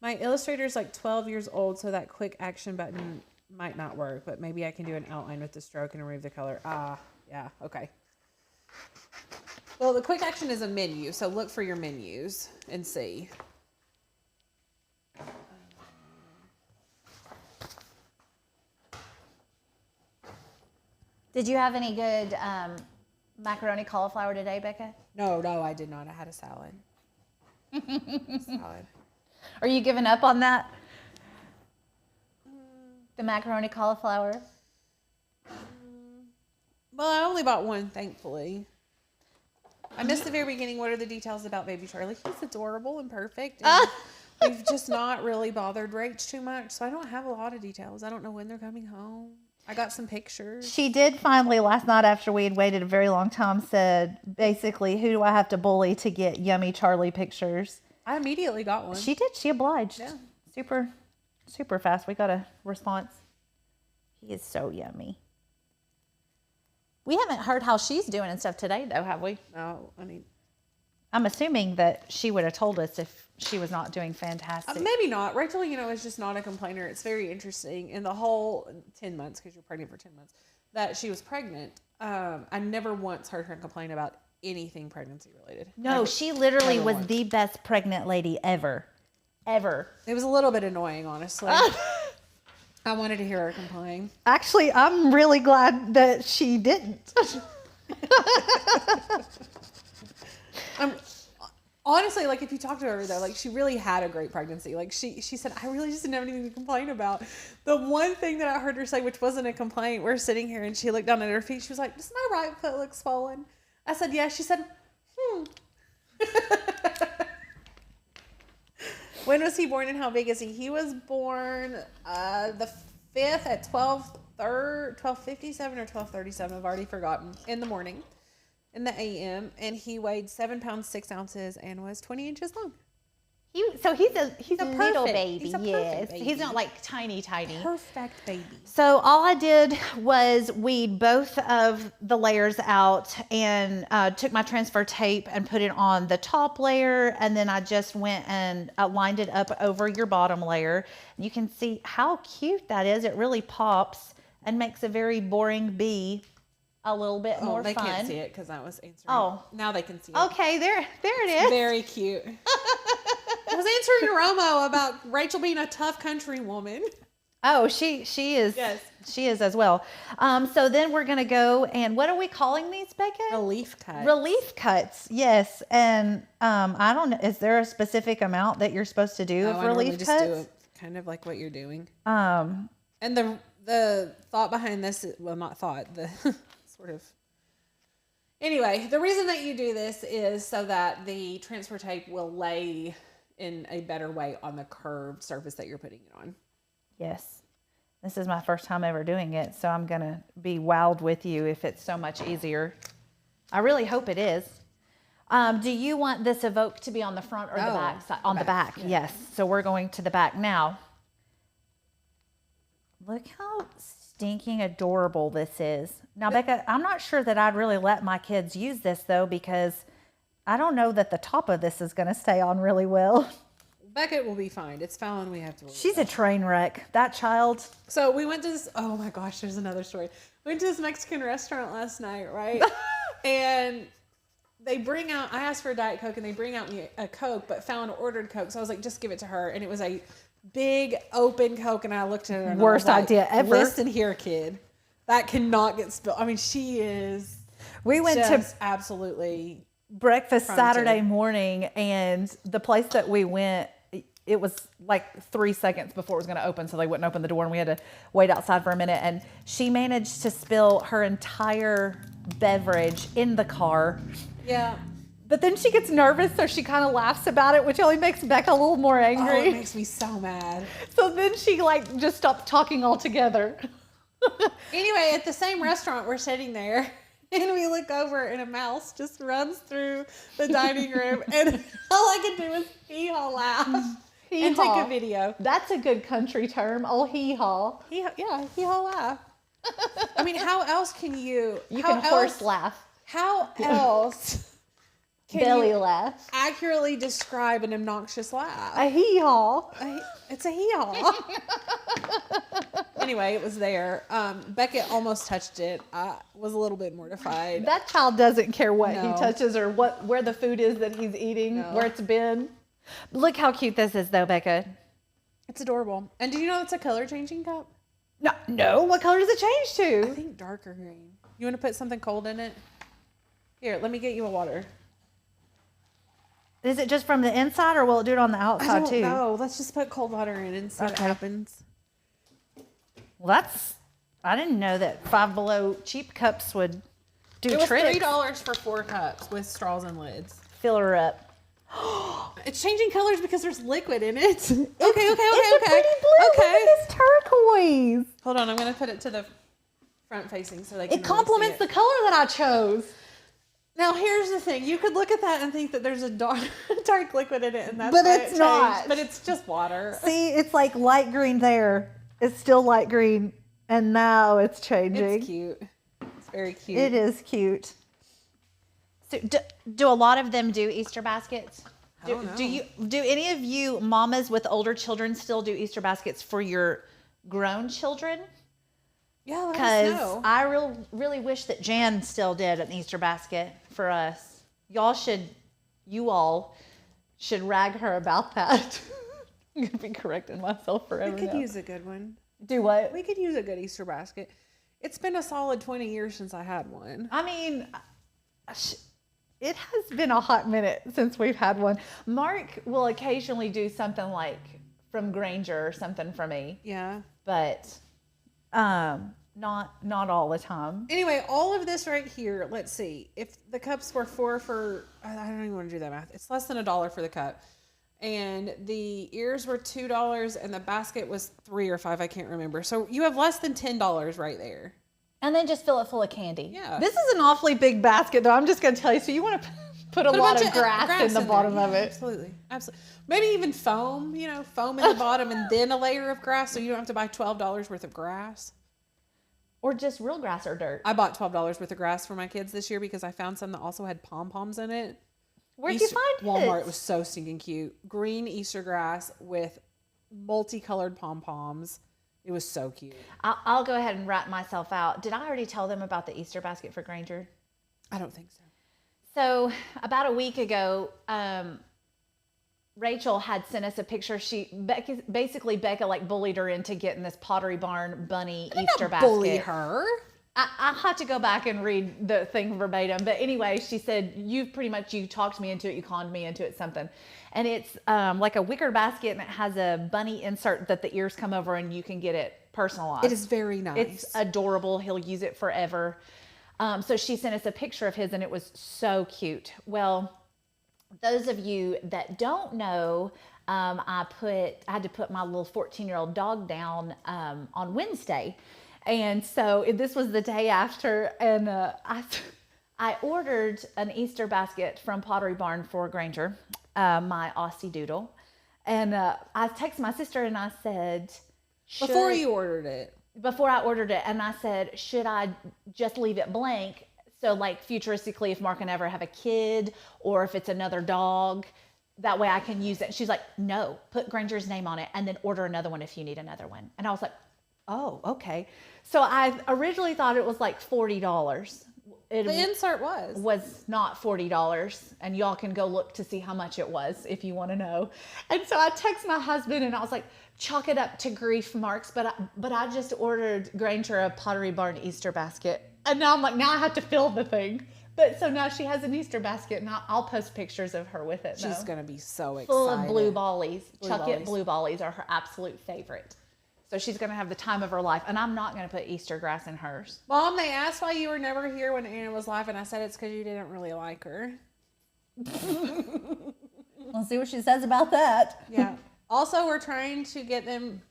My Illustrator is like 12 years old, so that quick action button might not work, but maybe I can do an outline with the stroke and remove the color. Yeah, okay. Well, the quick action is a menu, so look for your menus and see. did you have any good macaroni cauliflower today, Becca? No, I did not. I had a salad. Salad. Are you giving up on that? The macaroni cauliflower? Well, I only bought one, thankfully. I missed the very beginning. What are the details about baby Charlie? He's adorable and perfect. And we've just not really bothered Rach too much, so I don't have a lot of details. I don't know when they're coming home. I got some pictures. She did finally last night, after we had waited a very long time, said basically, who do I have to bully to get yummy Charlie pictures? I immediately got one. She did. She obliged. Yeah. Super fast. We got a response. He is so yummy. We haven't heard how she's doing and stuff today, though, have we? No, I mean, I'm assuming that she would have told us if she was not doing fantastic. maybe not. Rachel, is just not a complainer. It's very interesting. In the whole 10 months, because you're pregnant for 10 months, that she was pregnant, I never once heard her complain about anything pregnancy related. No, Ever. she literally Never was once. the best pregnant lady ever. Ever. It was a little bit annoying, honestly. I wanted to hear her complain. Actually, I'm really glad that she didn't. Honestly, like if you talk to her though, like she really had a great pregnancy. Like she said, I really just didn't have anything to complain about. The one thing that I heard her say, which wasn't a complaint, we're sitting here and she looked down at her feet. She was like, "Does my right foot look swollen?" I said, "Yeah." She said, When was he born and how big is he? He was born the 5th at 12:57 or 12:37. I've already forgotten. In the morning. In the AM, and he weighed 7 pounds 6 ounces and was 20 inches long. He's a little baby. He's a perfect yes, baby. he's not like tiny. Perfect baby. So all I did was weed both of the layers out and took my transfer tape and put it on the top layer, and then I just went and lined it up over your bottom layer. You can see how cute that is. It really pops and makes a very boring bee a little bit more they fun. can't see it because I was answering. Oh. Now they can see it. Okay, there it is. Very cute. I was answering Romo about Rachel being a tough country woman. Oh, she is. Yes. She is as well. So then we're gonna go and what are we calling these, Becca? Relief cut. Relief cuts. Yes, and I don't know. Is there a specific amount that you're supposed to do of I relief normally cuts? just do it kind of like what you're doing. Um, And the thought behind this, well, not thought, the sort of. Anyway, the reason that you do this is so that the transfer tape will lay in a better way on the curved surface that you're putting it on. yes. This is my first time ever doing it, so I'm gonna be wowed with you if it's so much easier. I really hope it is. Do you want this evoke to be on the front or the back side? On the back, yeah. yes. So we're going to the back now. Look how stinking adorable this is. Now, Becca, I'm not sure that I'd really let my kids use this though, because I don't know that the top of this is going to stay on really well. Beckett will be fine. It's Fallon we have to worry She's about. a train wreck. That child. So we went to this, oh my gosh, there's another story. We went to this Mexican restaurant last night, right? And they bring out, I asked for a Diet Coke and they bring out me a Coke, but Fallon ordered Coke. So I was like, just give it to her. And it was a big open Coke. And I looked at her and Worst I was like, idea ever. Listen here, kid. That cannot get spilled. I mean, she is We went just to absolutely breakfast Frontier. Saturday morning, and the place that we went, it was like 3 seconds before it was going to open, so they wouldn't open the door, and we had to wait outside for a minute. And she managed to spill her entire beverage in the car. Yeah. But then she gets nervous, so she kind of laughs about it, which only makes Becca a little more Oh, angry. it makes me so mad. So then she like just stopped talking altogether. Anyway, at the same restaurant, we're sitting there, and we look over, and a mouse just runs through the dining room, and all I can do is hee-haw laugh and take Hee-haw. a video. That's a good country term. Oh, hee-haw. Hee-haw laugh. I mean, how else can you? You how can horse else- laugh. How else can Belly you laugh. accurately describe an obnoxious laugh? A hee-haw. It's a hee-haw. Anyway, it was there. Beckett almost touched it. I was a little bit mortified. That child doesn't care what he No. touches or where the food is that he's eating, No. where it's been. Look how cute this is though, Becca. It's adorable. And do you know it's a color changing cup? No, what color does it change I to? think darker green. You want to put something cold in it? Here, let me get you a water. Is it just from the inside or will it do it on the outside too? No, let's just put cold water in and see what Okay. happens. Well, I didn't know that Five Below cheap cups would do It was tricks. $3 for 4 cups with straws and lids. Fill her up. It's changing colors because there's liquid in it. Okay. It's a pretty blue. Okay. Look at this turquoise. Hold on, I'm gonna put it to the front facing so they can It complements really the see color that I chose. Now here's the thing: you could look at that and think that there's a dark liquid in it, and that's But why it's it changed. not. But it's just water. See, it's like light green there. It's still light green, and now it's changing. It's cute. It's very cute. It is cute. So, do a lot of them do Easter baskets? I don't know. Do any of you mamas with older children still do Easter baskets for your grown children? Yeah, let us Because know. I really wish that Jan still did an Easter basket for us. you all should rag her about that. I'm gonna be correcting myself forever. We could now. use a good one. Do what? We could use a good Easter basket. It's been a solid 20 years since I had one. I mean, it has been a hot minute since we've had one. Mark will occasionally do something like from Granger or something for me, Yeah. but not all the time. Anyway, all of this right here, let's see. If the cups were I don't even want to do that math. It's less than $1 for the cup. And the ears were $2 and the basket was $3 or $5, I can't remember. So you have less than $10 right there. And then just fill it full of candy. Yeah. This is an awfully big basket, though. I'm just going to tell you. So you want to put a lot of grass in the bottom of it. Absolutely. Absolutely. Maybe even foam, foam in the bottom and then a layer of grass so you don't have to buy $12 worth of grass. Or just real grass or dirt. I bought $12 worth of grass for my kids this year because I found some that also had pom-poms in it. Where'd you find it? Walmart. It was so stinking cute. Green Easter grass with multicolored pom-poms. It was so cute. I'll go ahead and rat myself out. Did I already tell them about the Easter basket for Granger? I don't think so. So about a week ago, Rachel had sent us a picture. Becca like bullied her into getting this Pottery Barn bunny Easter basket. Bully her. I had to go back and read the thing verbatim. But anyway, she said, you talked me into it. You conned me into it, something. And it's like a wicker basket and it has a bunny insert that the ears come over and you can get it personalized. It is very nice. It's adorable. He'll use it forever. So she sent us a picture of his and it was so cute. Well, those of you that don't know, I had to put my little 14-year-old dog down on Wednesday. And so this was the day after, and I ordered an Easter basket from Pottery Barn for Granger, my Aussie Doodle. And I texted my sister and I said... Before I ordered it, and I said, should I just leave it blank? So like futuristically, if Mark and Ever have a kid or if it's another dog, that way I can use it. She's like, no, put Granger's name on it and then order another one if you need another one. And I was like, oh, okay. So I originally thought it was like $40. The insert was not $40, and y'all can go look to see how much it was if you want to know. And so I text my husband and I was like, chalk it up to grief, Marks, but I just ordered Granger a Pottery Barn Easter basket. And now I'm like, now I have to fill the thing. But so now she has an Easter basket, and I'll post pictures of her with it. She's going to be so excited. Full of blue bollies. Chuck It blue bollies are her absolute favorite. So she's going to have the time of her life. And I'm not going to put Easter grass in hers. Mom, they asked why you were never here when Anna was live, and I said it's because you didn't really like her. We'll see what she says about that. Yeah. Also, we're trying to get them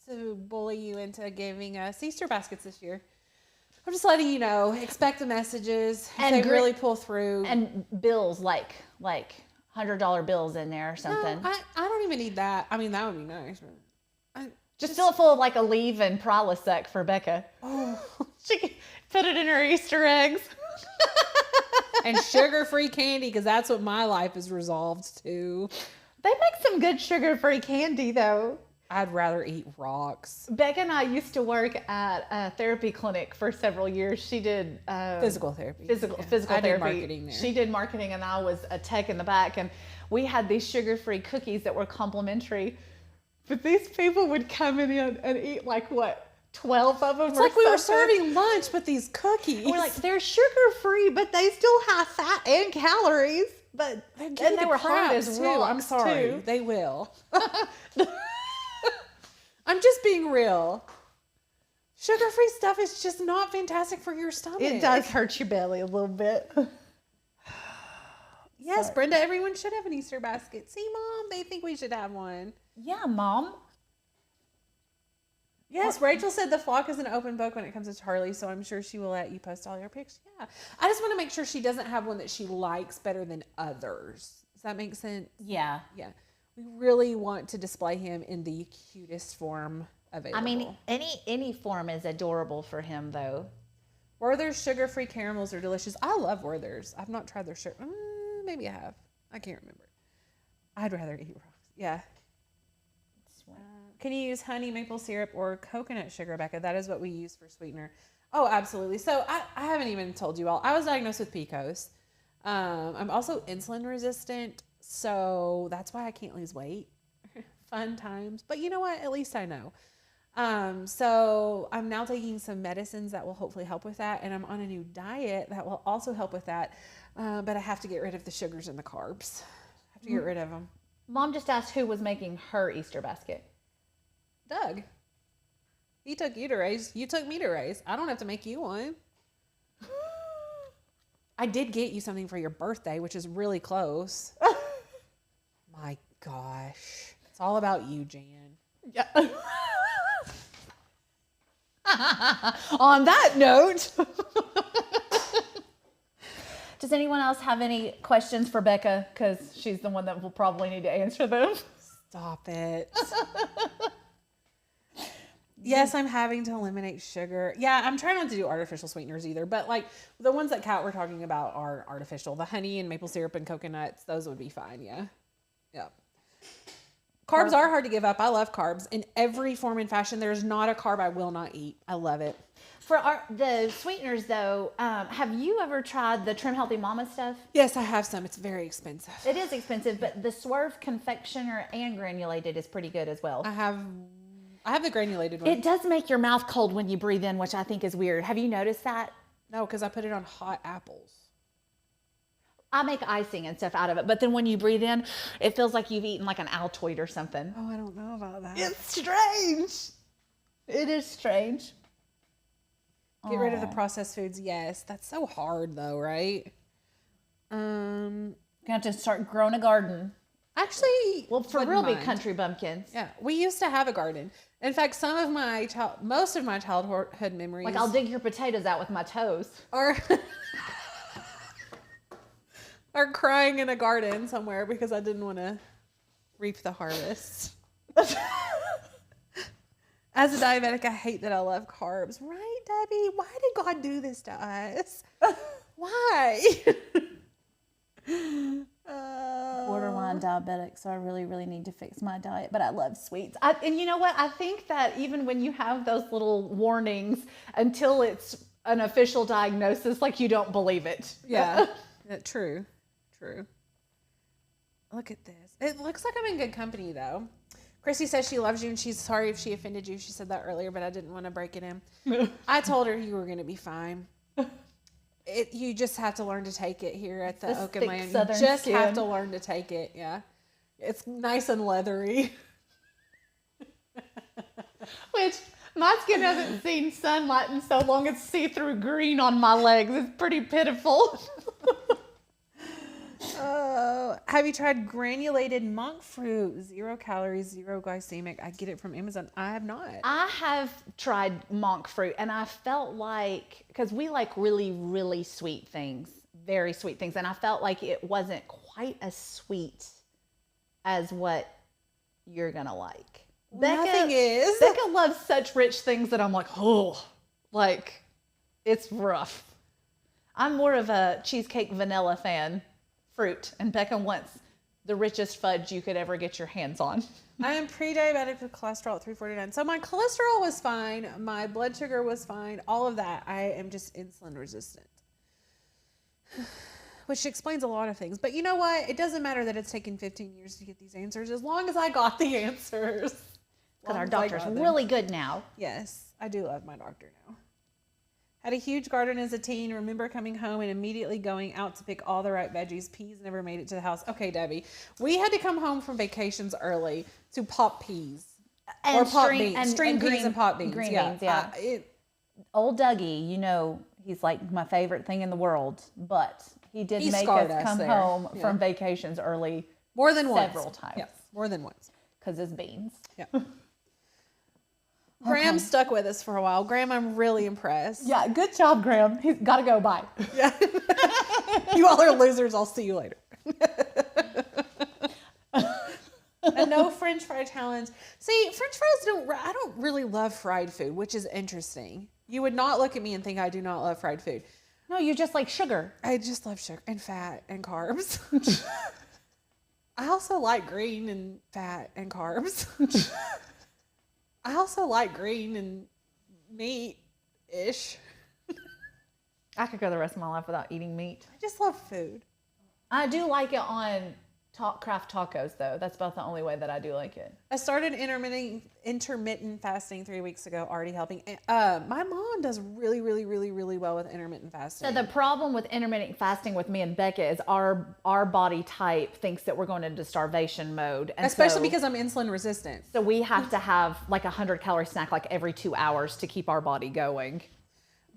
to bully you into giving us Easter baskets this year. I'm just letting you know. Expect the messages. And they really pull through. And bills, like $100 bills in there or something. No, I don't even need that. I mean, that would be nice. But just fill it full of like a leave and Prilosec for Becca. Oh. She can put it in her Easter eggs. And sugar-free candy, because that's what my life is resolved to. They make some good sugar-free candy, though. I'd rather eat rocks. Becca and I used to work at a therapy clinic for several years. She did physical therapy. Physical I therapy. did marketing there. She did marketing, and I was a tech in the back. And we had these sugar-free cookies that were complimentary. But these people would come in and eat like what? 12 of them. It's like we were serving lunch with these cookies. We're like, they're sugar-free, but they still have fat and calories. But and they were hard as too. rocks, I'm sorry. too. They will. I'm just being real. Sugar-free stuff is just not fantastic for your stomach. It does hurt your belly a little bit. Yes, sorry. Brenda, everyone should have an Easter basket. See, Mom, they think we should have one. Yeah, Mom. Yes, Rachel said the flock is an open book when it comes to Charlie, so I'm sure she will let you post all your pics. Yeah. I just want to make sure she doesn't have one that she likes better than others. Does that make sense? Yeah. Yeah. We really want to display him in the cutest form available. I mean, any form is adorable for him, though. Werther's sugar-free caramels are delicious. I love Werther's. I've not tried their sugar. Maybe I have. I can't remember. I'd rather eat rocks. Yeah. Can you use honey, maple syrup, or coconut sugar, Becca? That is what we use for sweetener. Oh, absolutely. So I haven't even told you all. I was diagnosed with PCOS. I'm also insulin resistant, so that's why I can't lose weight. Fun times. But you know what? At least I know. So I'm now taking some medicines that will hopefully help with that. And I'm on a new diet that will also help with that. But I have to get rid of the sugars and the carbs. I have to get rid of them. Mom just asked who was making her Easter basket. Doug. He took you to raise. You took me to raise. I don't have to make you one. I did get you something for your birthday, which is really close. My gosh. It's all about you, Jan. Yeah. On that note, does anyone else have any questions for Becca? Because she's the one that will probably need to answer them. Stop it. Yes, I'm having to eliminate sugar. Yeah, I'm trying not to do artificial sweeteners either, but like the ones that Kat were talking about are artificial. The honey and maple syrup and coconuts, those would be fine. Yeah. Yeah. Carbs are hard to give up. I love carbs in every form and fashion. There's not a carb I will not eat. I love it. For the sweeteners, though, have you ever tried the Trim Healthy Mama stuff? Yes, I have some. It's very expensive. It is expensive, but the Swerve confectioner and granulated is pretty good as well. I have the granulated one. It does make your mouth cold when you breathe in, which I think is weird. Have you noticed that? No, because I put it on hot apples. I make icing and stuff out of it, but then when you breathe in, it feels like you've eaten like an Altoid or something. Oh, I don't know about that. It's strange. It is strange. Get rid of the processed foods. Yes, that's so hard though, right? Gonna have to start growing a garden. Actually, Well, for real big country bumpkins. Yeah, we used to have a garden. In fact, most of my childhood memories, Like I'll dig your potatoes out with my toes. are crying in a garden somewhere because I didn't want to reap the harvest. As a diabetic, I hate that I love carbs. Right, Debbie? Why did God do this to us? Why? Borderline diabetic, so I really, really need to fix my diet. But I love sweets. And you know what? I think that even when you have those little warnings, until it's an official diagnosis, like you don't believe it. Yeah. True. Look at this. It looks like I'm in good company, though. Chrissy says she loves you and she's sorry if she offended you. She said that earlier, but I didn't want to break it in. I told her you were going to be fine. You just have to learn to take it here at the Oak and Land. You just have to learn to take it. Yeah. It's nice and leathery. Which my skin hasn't seen sunlight in so long. It's see-through green on my legs. It's pretty pitiful. Have you tried granulated monk fruit? 0 calories, 0 glycemic. I get it from Amazon. I have not. I have tried monk fruit, and I felt like, because we like really, really sweet things, very sweet things, and I felt like it wasn't quite as sweet as what you're gonna like. Nothing is. Becca loves such rich things that I'm like, oh, like it's rough. I'm more of a cheesecake vanilla fan. Fruit, and Becca wants the richest fudge you could ever get your hands on. I am pre-diabetic with cholesterol at 349. So my cholesterol was fine. My blood sugar was fine. All of that. I am just insulin resistant. Which explains a lot of things. But you know what? It doesn't matter that it's taken 15 years to get these answers as long as I got the answers. Because our doctor's really good now. Yes, I do love my doctor now. Had a huge garden as a teen. Remember coming home and immediately going out to pick all the right veggies. Peas never made it to the house. Okay, Debbie. We had to come home from vacations early to pop peas. And or pop beans. String green, peas and pop beans. Green beans, yeah. Old Dougie, you know, he's like my favorite thing in the world. But he did make us come home from vacations early. More than once. Several times. Yeah, more than once. Because his beans. Yeah. Graham stuck with us for a while. Graham, I'm really impressed. Yeah, good job, Graham. He's got to go. Bye. Yeah. You all are losers. I'll see you later. A no French fry challenge. See, French fries I don't really love fried food, which is interesting. You would not look at me and think I do not love fried food. No, you just like sugar. I just love sugar and fat and carbs. I also like green and fat and carbs. I also like green and meat-ish. I could go the rest of my life without eating meat. I just love food. I do like it on craft tacos, though. That's about the only way that I do like it. I started intermittent fasting 3 weeks ago, already helping. My mom does really, really, really, really well with intermittent fasting. So the problem with intermittent fasting with me and Becca is our body type thinks that we're going into starvation mode. And especially because I'm insulin resistant. So we have to have like 100-calorie snack like every 2 hours to keep our body going.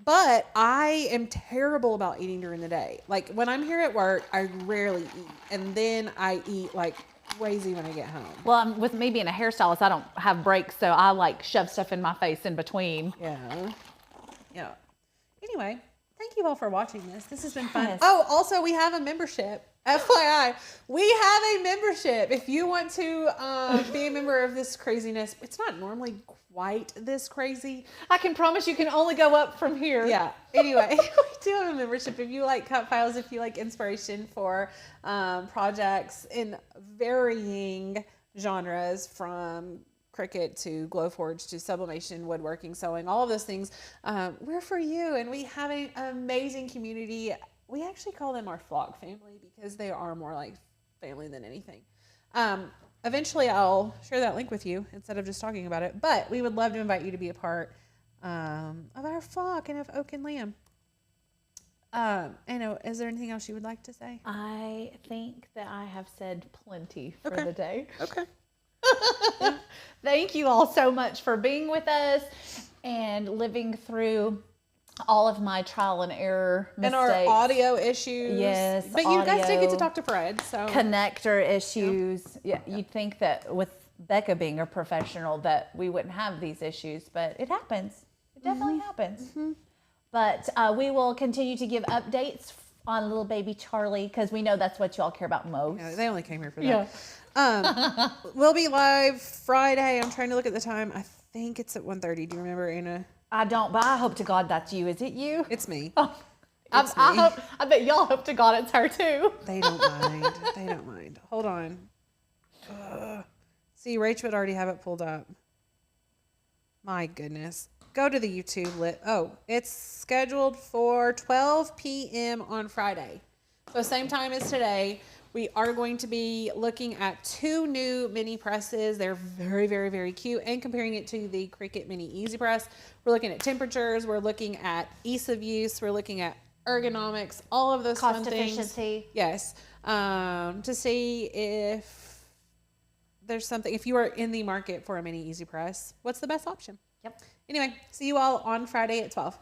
But I am terrible about eating during the day. Like when I'm here at work, I rarely eat. And then I eat like crazy when I get home. Well, with me being a hairstylist, I don't have breaks. So I like shove stuff in my face in between. Yeah. Yeah. Anyway, thank you all for watching this. This has been fun. Yes. Oh, also we have a membership. FYI, we have a membership. If you want to be a member of this craziness, it's not normally quite this crazy. I can promise you can only go up from here. Yeah. Anyway, we do have a membership. If you like cut files, if you like inspiration for projects in varying genres, from Cricut to Glowforge to sublimation, woodworking, sewing, all of those things, we're for you. And we have an amazing community. We actually call them our flock family because they are more like family than anything. Eventually, I'll share that link with you instead of just talking about it. But we would love to invite you to be a part of our flock and of Oak and Lamb. Is there anything else you would like to say? I think that I have said plenty for the day. Okay. Thank you all so much for being with us and living through all of my trial and error mistakes. And our audio issues. Yes, but you guys did get to audio, talk to Fred, so connector issues. Yeah, you'd think that with Becca being a professional that we wouldn't have these issues, but it happens. It definitely happens. Mm-hmm. But we will continue to give updates on little baby Charlie because we know that's what y'all care about most. Yeah, they only came here for that. Yeah. We'll be live Friday. I'm trying to look at the time. I think it's at 1:30. Do you remember, Anna? I don't, but I hope to God that's you. Is it you? It's me. Oh, It's I me. bet y'all hope to God it's her too. They don't mind. They don't mind. Hold on. See, Rach would already have it pulled up. My goodness. Go to the YouTube lit. Oh, it's scheduled for 12 p.m. on Friday. So same time as today. We are going to be looking at 2 new mini presses. They're very, very, very cute, and comparing it to the Cricut Mini Easy Press. We're looking at temperatures. We're looking at ease of use. We're looking at ergonomics, all of those Cost fun things. efficiency. Yes. To see if there's something, if you are in the market for a mini Easy Press, what's the best option? Yep. Anyway, see you all on Friday at 12.